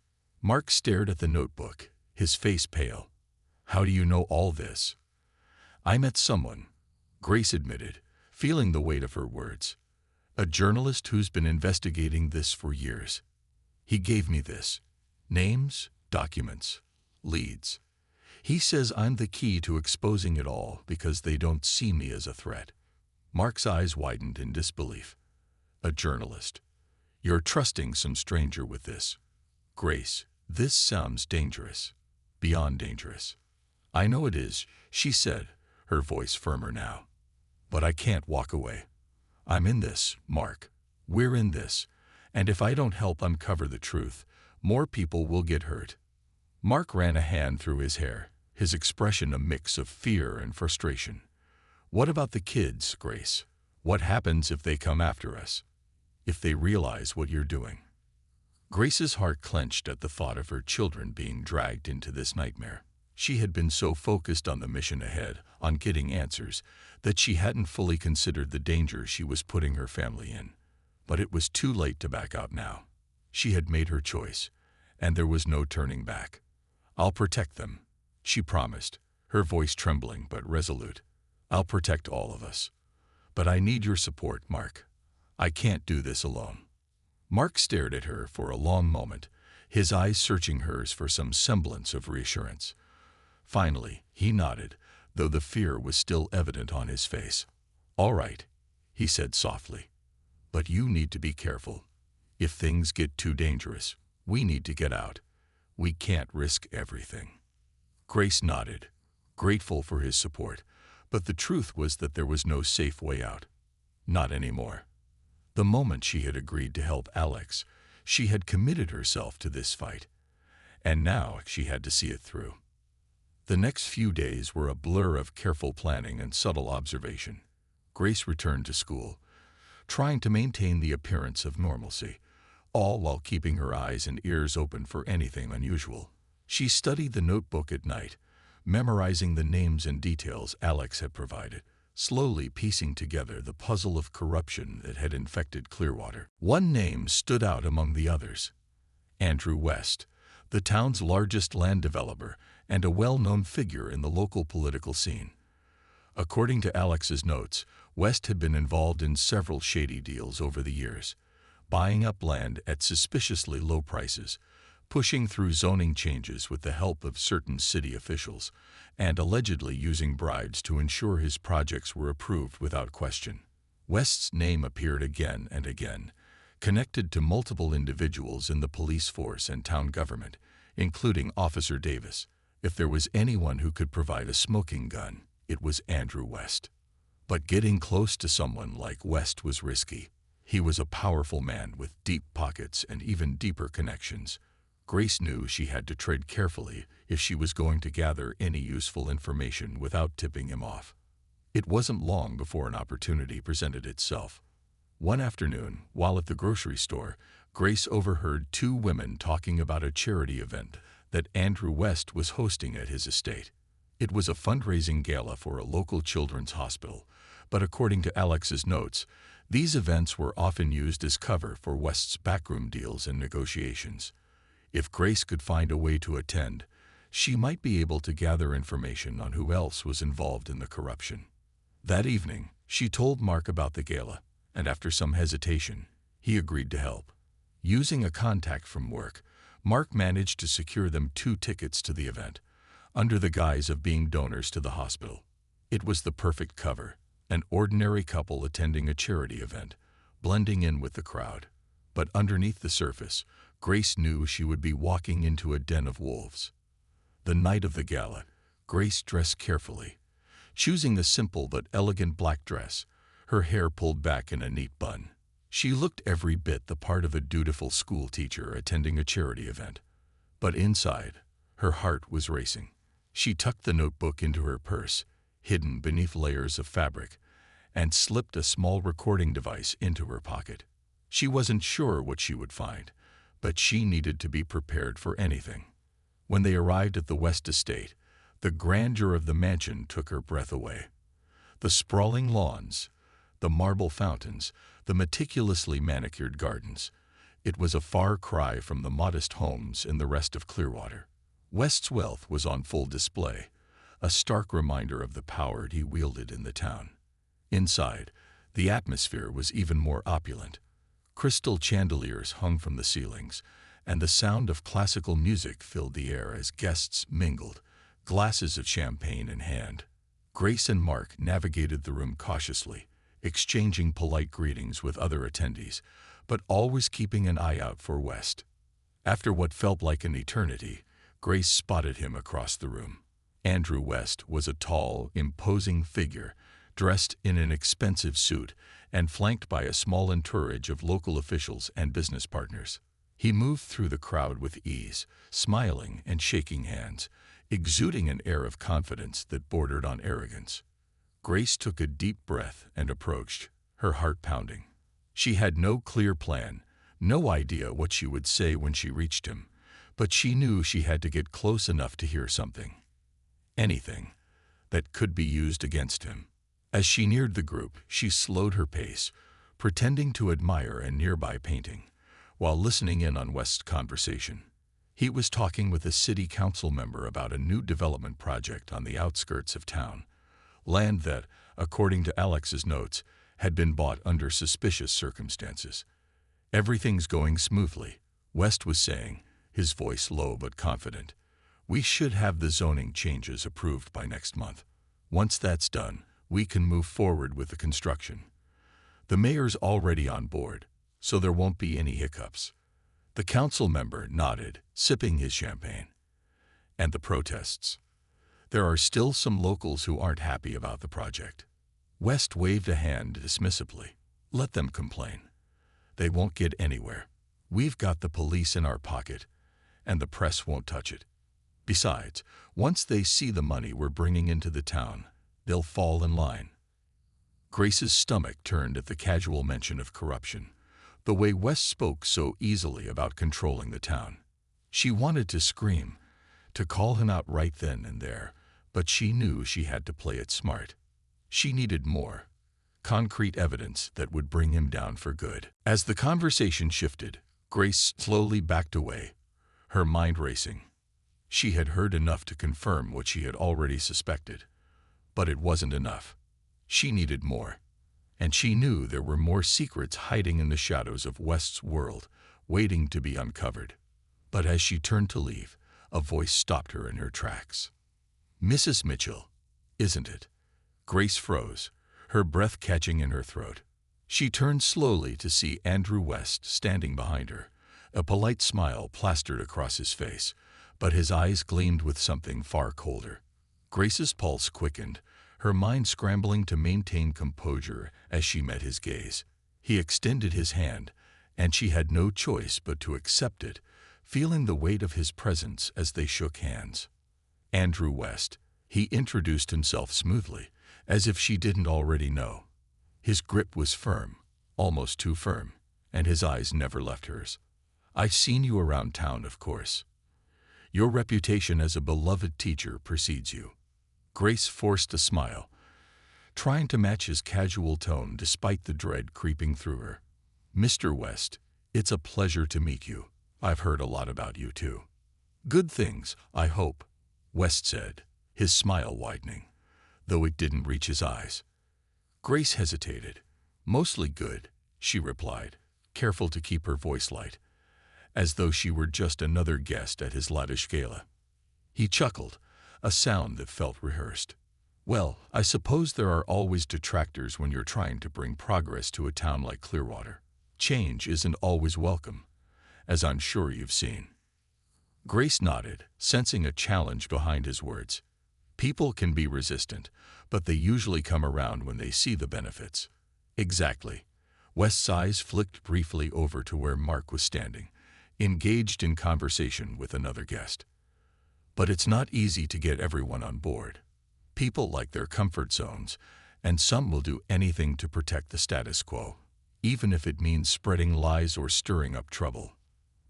Mark stared at the notebook, his face pale. "How do you know all this?" "I met someone," Grace admitted, feeling the weight of her words. "A journalist who's been investigating this for years. He gave me this. Names, documents, leads. He says I'm the key to exposing it all because they don't see me as a threat." Mark's eyes widened in disbelief. "A journalist? You're trusting some stranger with this. Grace, this sounds dangerous. Beyond dangerous. I know it is, she said, her voice firmer now. But I can't walk away. I'm in this, Mark. We're in this. And if I don't help uncover the truth, more people will get hurt. Mark ran a hand through his hair, his expression a mix of fear and frustration. What about the kids, Grace? What happens if they come after us? If they realize what you're doing? Grace's heart clenched at the thought of her children being dragged into this nightmare. She had been so focused on the mission ahead, on getting answers, that she hadn't fully considered the danger she was putting her family in. But it was too late to back out now. She had made her choice, and there was no turning back. I'll protect them, she promised, her voice trembling but resolute. I'll protect all of us. But I need your support, Mark. I can't do this alone. Mark stared at her for a long moment, his eyes searching hers for some semblance of reassurance. Finally, he nodded, though the fear was still evident on his face. All right, he said softly. But you need to be careful. If things get too dangerous, we need to get out. We can't risk everything. Grace nodded, grateful for his support, but the truth was that there was no safe way out. Not anymore. The moment she had agreed to help Alex, she had committed herself to this fight. And now she had to see it through. The next few days were a blur of careful planning and subtle observation. Grace returned to school, trying to maintain the appearance of normalcy, all while keeping her eyes and ears open for anything unusual. She studied the notebook at night, memorizing the names and details Alex had provided, slowly piecing together the puzzle of corruption that had infected Clearwater. One name stood out among the others. Andrew West, the town's largest land developer and a well-known figure in the local political scene. According to Alex's notes, West had been involved in several shady deals over the years, buying up land at suspiciously low prices, pushing through zoning changes with the help of certain city officials, and allegedly using bribes to ensure his projects were approved without question. West's name appeared again and again, connected to multiple individuals in the police force and town government, including Officer Davis. If there was anyone who could provide a smoking gun, it was Andrew West. But getting close to someone like West was risky. He was a powerful man with deep pockets and even deeper connections. Grace knew she had to tread carefully if she was going to gather any useful information without tipping him off. It wasn't long before an opportunity presented itself. One afternoon, while at the grocery store, Grace overheard two women talking about a charity event that Andrew West was hosting at his estate. It was a fundraising gala for a local children's hospital, but according to Alex's notes, these events were often used as cover for West's backroom deals and negotiations. If Grace could find a way to attend, she might be able to gather information on who else was involved in the corruption. That evening, she told Mark about the gala, and after some hesitation, he agreed to help. Using a contact from work, Mark managed to secure them 2 tickets to the event, under the guise of being donors to the hospital. It was the perfect cover, an ordinary couple attending a charity event, blending in with the crowd. But underneath the surface, Grace knew she would be walking into a den of wolves. The night of the gala, Grace dressed carefully, choosing the simple but elegant black dress, her hair pulled back in a neat bun. She looked every bit the part of a dutiful school teacher attending a charity event. But inside, her heart was racing. She tucked the notebook into her purse, hidden beneath layers of fabric, and slipped a small recording device into her pocket. She wasn't sure what she would find, but she needed to be prepared for anything. When they arrived at the West estate, the grandeur of the mansion took her breath away. The sprawling lawns, the marble fountains, the meticulously manicured gardens. It was a far cry from the modest homes in the rest of Clearwater. West's wealth was on full display, a stark reminder of the power he wielded in the town. Inside, the atmosphere was even more opulent. Crystal chandeliers hung from the ceilings, and the sound of classical music filled the air as guests mingled, glasses of champagne in hand. Grace and Mark navigated the room cautiously, exchanging polite greetings with other attendees, but always keeping an eye out for West. After what felt like an eternity, Grace spotted him across the room. Andrew West was a tall, imposing figure, dressed in an expensive suit and flanked by a small entourage of local officials and business partners. He moved through the crowd with ease, smiling and shaking hands, exuding an air of confidence that bordered on arrogance. Grace took a deep breath and approached, her heart pounding. She had no clear plan, no idea what she would say when she reached him, but she knew she had to get close enough to hear something. Anything that could be used against him. As she neared the group, she slowed her pace, pretending to admire a nearby painting, while listening in on West's conversation. He was talking with a city council member about a new development project on the outskirts of town, land that, according to Alex's notes, had been bought under suspicious circumstances. "Everything's going smoothly," West was saying, his voice low but confident. "We should have the zoning changes approved by next month. Once that's done, we can move forward with the construction. The mayor's already on board, so there won't be any hiccups." The council member nodded, sipping his champagne. "And the protests? There are still some locals who aren't happy about the project." West waved a hand dismissively. "Let them complain. They won't get anywhere. We've got the police in our pocket, and the press won't touch it. Besides, once they see the money we're bringing into the town, they'll fall in line." Grace's stomach turned at the casual mention of corruption, the way West spoke so easily about controlling the town. She wanted to scream, to call him out right then and there, but she knew she had to play it smart. She needed more concrete evidence that would bring him down for good. As the conversation shifted, Grace slowly backed away, her mind racing. She had heard enough to confirm what she had already suspected, but it wasn't enough. She needed more, and she knew there were more secrets hiding in the shadows of West's world, waiting to be uncovered. But as she turned to leave, a voice stopped her in her tracks. "Mrs. Mitchell, isn't it?" Grace froze, her breath catching in her throat. She turned slowly to see Andrew West standing behind her, a polite smile plastered across his face, but his eyes gleamed with something far colder. Grace's pulse quickened, her mind scrambling to maintain composure as she met his gaze. He extended his hand, and she had no choice but to accept it, feeling the weight of his presence as they shook hands. "Andrew West," he introduced himself smoothly, as if she didn't already know. His grip was firm, almost too firm, and his eyes never left hers. "I've seen you around town, of course. Your reputation as a beloved teacher precedes you." Grace forced a smile, trying to match his casual tone despite the dread creeping through her. "Mr. West, it's a pleasure to meet you. I've heard a lot about you, too." "Good things, I hope," West said, his smile widening, though it didn't reach his eyes. Grace hesitated. "Mostly good," she replied, careful to keep her voice light, as though she were just another guest at his lavish gala. He chuckled, a sound that felt rehearsed. "Well, I suppose there are always detractors when you're trying to bring progress to a town like Clearwater. Change isn't always welcome, as I'm sure you've seen." Grace nodded, sensing a challenge behind his words. People can be resistant, but they usually come around when they see the benefits. "Exactly." West's eyes flicked briefly over to where Mark was standing, engaged in conversation with another guest. "But it's not easy to get everyone on board. People like their comfort zones, and some will do anything to protect the status quo, even if it means spreading lies or stirring up trouble."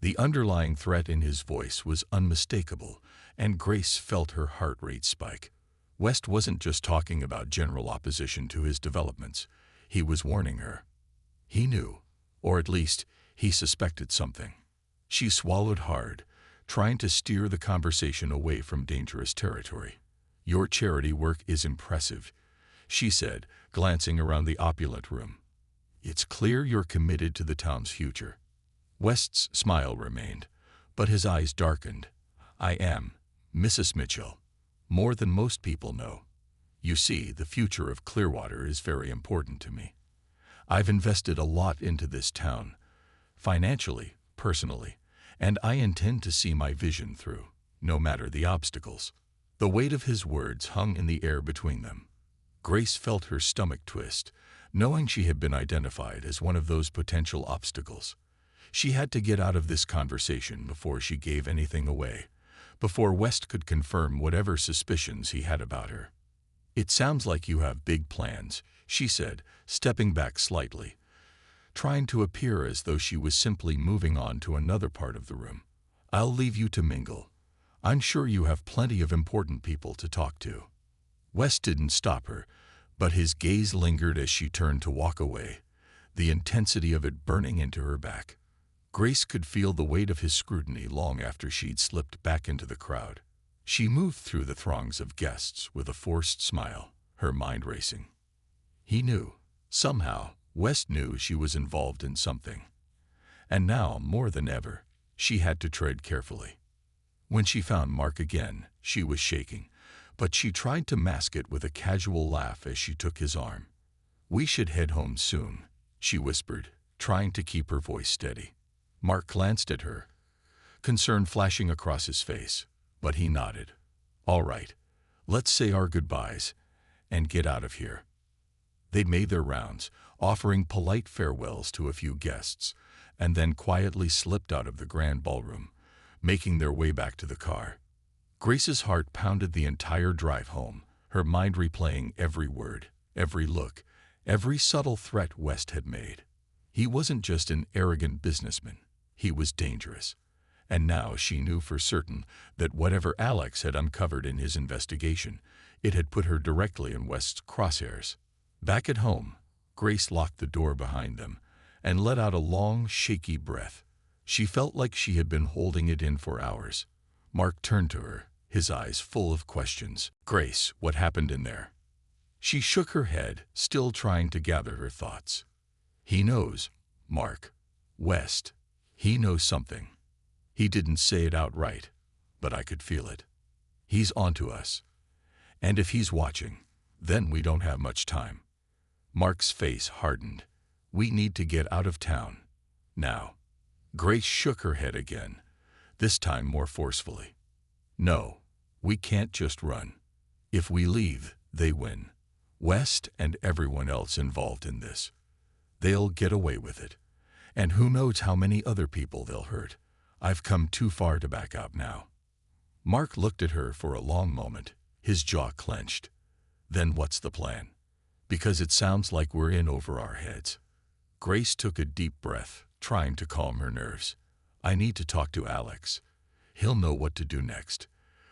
The underlying threat in his voice was unmistakable, and Grace felt her heart rate spike. West wasn't just talking about general opposition to his developments. He was warning her. He knew, or at least he suspected something. She swallowed hard, trying to steer the conversation away from dangerous territory. "Your charity work is impressive," she said, glancing around the opulent room. "It's clear you're committed to the town's future." West's smile remained, but his eyes darkened. "I am, Mrs. Mitchell, more than most people know. You see, the future of Clearwater is very important to me. I've invested a lot into this town, financially, personally, and I intend to see my vision through, no matter the obstacles." The weight of his words hung in the air between them. Grace felt her stomach twist, knowing she had been identified as one of those potential obstacles. She had to get out of this conversation before she gave anything away, before West could confirm whatever suspicions he had about her. "It sounds like you have big plans," she said, stepping back slightly, trying to appear as though she was simply moving on to another part of the room. "I'll leave you to mingle. I'm sure you have plenty of important people to talk to." West didn't stop her, but his gaze lingered as she turned to walk away, the intensity of it burning into her back. Grace could feel the weight of his scrutiny long after she'd slipped back into the crowd. She moved through the throngs of guests with a forced smile, her mind racing. He knew. Somehow, West knew she was involved in something. And now, more than ever, she had to tread carefully. When she found Mark again, she was shaking, but she tried to mask it with a casual laugh as she took his arm. "We should head home soon," she whispered, trying to keep her voice steady. Mark glanced at her, concern flashing across his face, but he nodded. "All right, let's say our goodbyes and get out of here." They made their rounds, offering polite farewells to a few guests, and then quietly slipped out of the grand ballroom, making their way back to the car. Grace's heart pounded the entire drive home, her mind replaying every word, every look, every subtle threat West had made. He wasn't just an arrogant businessman. He was dangerous. And now she knew for certain that whatever Alex had uncovered in his investigation, it had put her directly in West's crosshairs. Back at home, Grace locked the door behind them and let out a long, shaky breath. She felt like she had been holding it in for hours. Mark turned to her, his eyes full of questions. "Grace, what happened in there?" She shook her head, still trying to gather her thoughts. "He knows, Mark. West. He knows something. He didn't say it outright, but I could feel it. He's onto us. And if he's watching, then we don't have much time." Mark's face hardened. "We need to get out of town. Now." Grace shook her head again, this time more forcefully. "No, we can't just run. If we leave, they win. West and everyone else involved in this. They'll get away with it. And who knows how many other people they'll hurt. I've come too far to back out now." Mark looked at her for a long moment, his jaw clenched. "Then what's the plan? Because it sounds like we're in over our heads." Grace took a deep breath, trying to calm her nerves. "I need to talk to Alex. He'll know what to do next.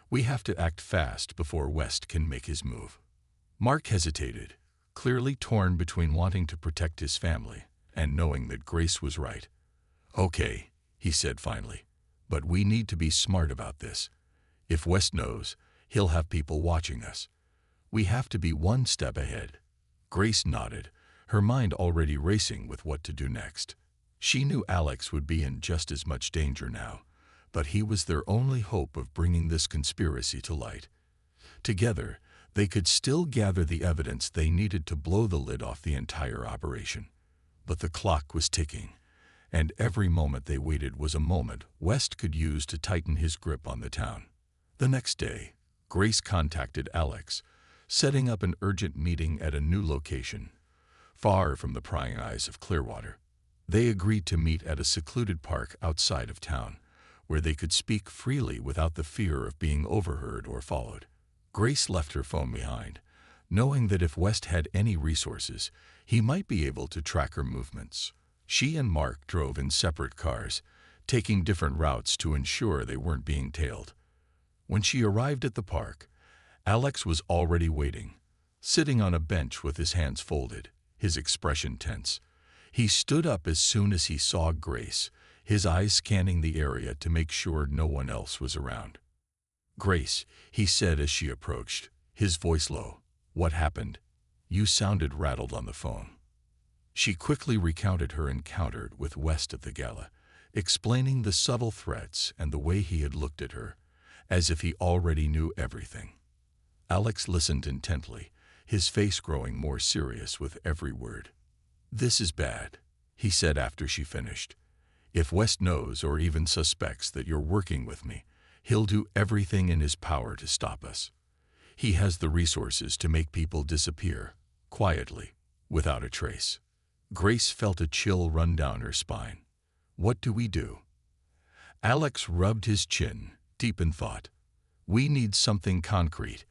We have to act fast before West can make his move." Mark hesitated, clearly torn between wanting to protect his family and knowing that Grace was right. "Okay," he said finally, "but we need to be smart about this. If West knows, he'll have people watching us. We have to be one step ahead." Grace nodded, her mind already racing with what to do next. She knew Alex would be in just as much danger now, but he was their only hope of bringing this conspiracy to light. Together, they could still gather the evidence they needed to blow the lid off the entire operation. But the clock was ticking, and every moment they waited was a moment West could use to tighten his grip on the town. The next day, Grace contacted Alex, setting up an urgent meeting at a new location, far from the prying eyes of Clearwater. They agreed to meet at a secluded park outside of town, where they could speak freely without the fear of being overheard or followed. Grace left her phone behind, knowing that if West had any resources, he might be able to track her movements. She and Mark drove in separate cars, taking different routes to ensure they weren't being tailed. When she arrived at the park, Alex was already waiting, sitting on a bench with his hands folded, his expression tense. He stood up as soon as he saw Grace, his eyes scanning the area to make sure no one else was around. "Grace," he said as she approached, his voice low, "what happened? You sounded rattled on the phone." She quickly recounted her encounter with West at the gala, explaining the subtle threats and the way he had looked at her, as if he already knew everything. Alex listened intently, his face growing more serious with every word. "This is bad," he said after she finished. If West knows or even suspects that you're working with me, he'll do everything in his power to stop us. He has the resources to make people disappear, quietly, without a trace. Grace felt a chill run down her spine. What do we do? Alex rubbed his chin, deep in thought. We need something concrete,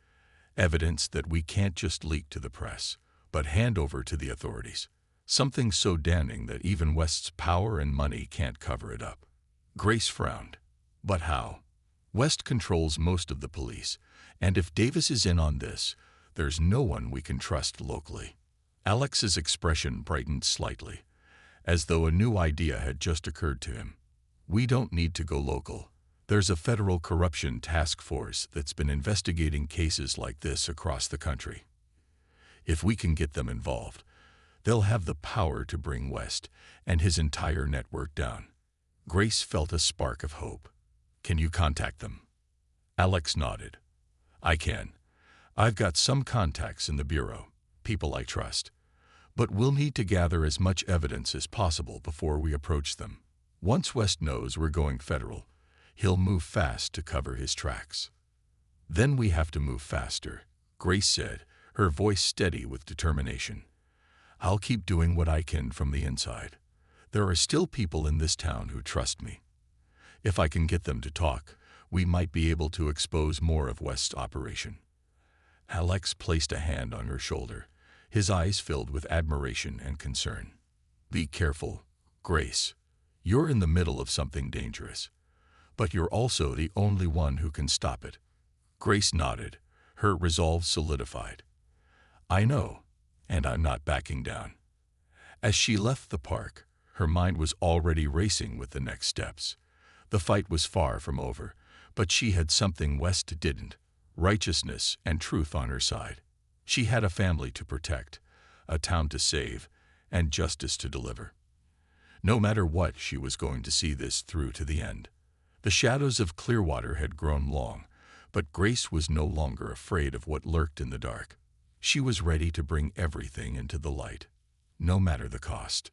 evidence that we can't just leak to the press, but hand over to the authorities. Something so damning that even West's power and money can't cover it up. Grace frowned. But how? West controls most of the police, and if Davis is in on this, there's no one we can trust locally. Alex's expression brightened slightly, as though a new idea had just occurred to him. We don't need to go local. There's a federal corruption task force that's been investigating cases like this across the country. If we can get them involved, they'll have the power to bring West and his entire network down. Grace felt a spark of hope. Can you contact them? Alex nodded. I can. I've got some contacts in the Bureau, people I trust. But we'll need to gather as much evidence as possible before we approach them. Once West knows we're going federal, he'll move fast to cover his tracks. Then we have to move faster, Grace said, her voice steady with determination. I'll keep doing what I can from the inside. There are still people in this town who trust me. If I can get them to talk, we might be able to expose more of West's operation. Alex placed a hand on her shoulder, his eyes filled with admiration and concern. Be careful, Grace. You're in the middle of something dangerous, but you're also the only one who can stop it. Grace nodded, her resolve solidified. I know, and I'm not backing down. As she left the park, her mind was already racing with the next steps. The fight was far from over, but she had something West didn't, righteousness and truth on her side. She had a family to protect, a town to save, and justice to deliver. No matter what, she was going to see this through to the end. The shadows of Clearwater had grown long, but Grace was no longer afraid of what lurked in the dark. She was ready to bring everything into the light, no matter the cost.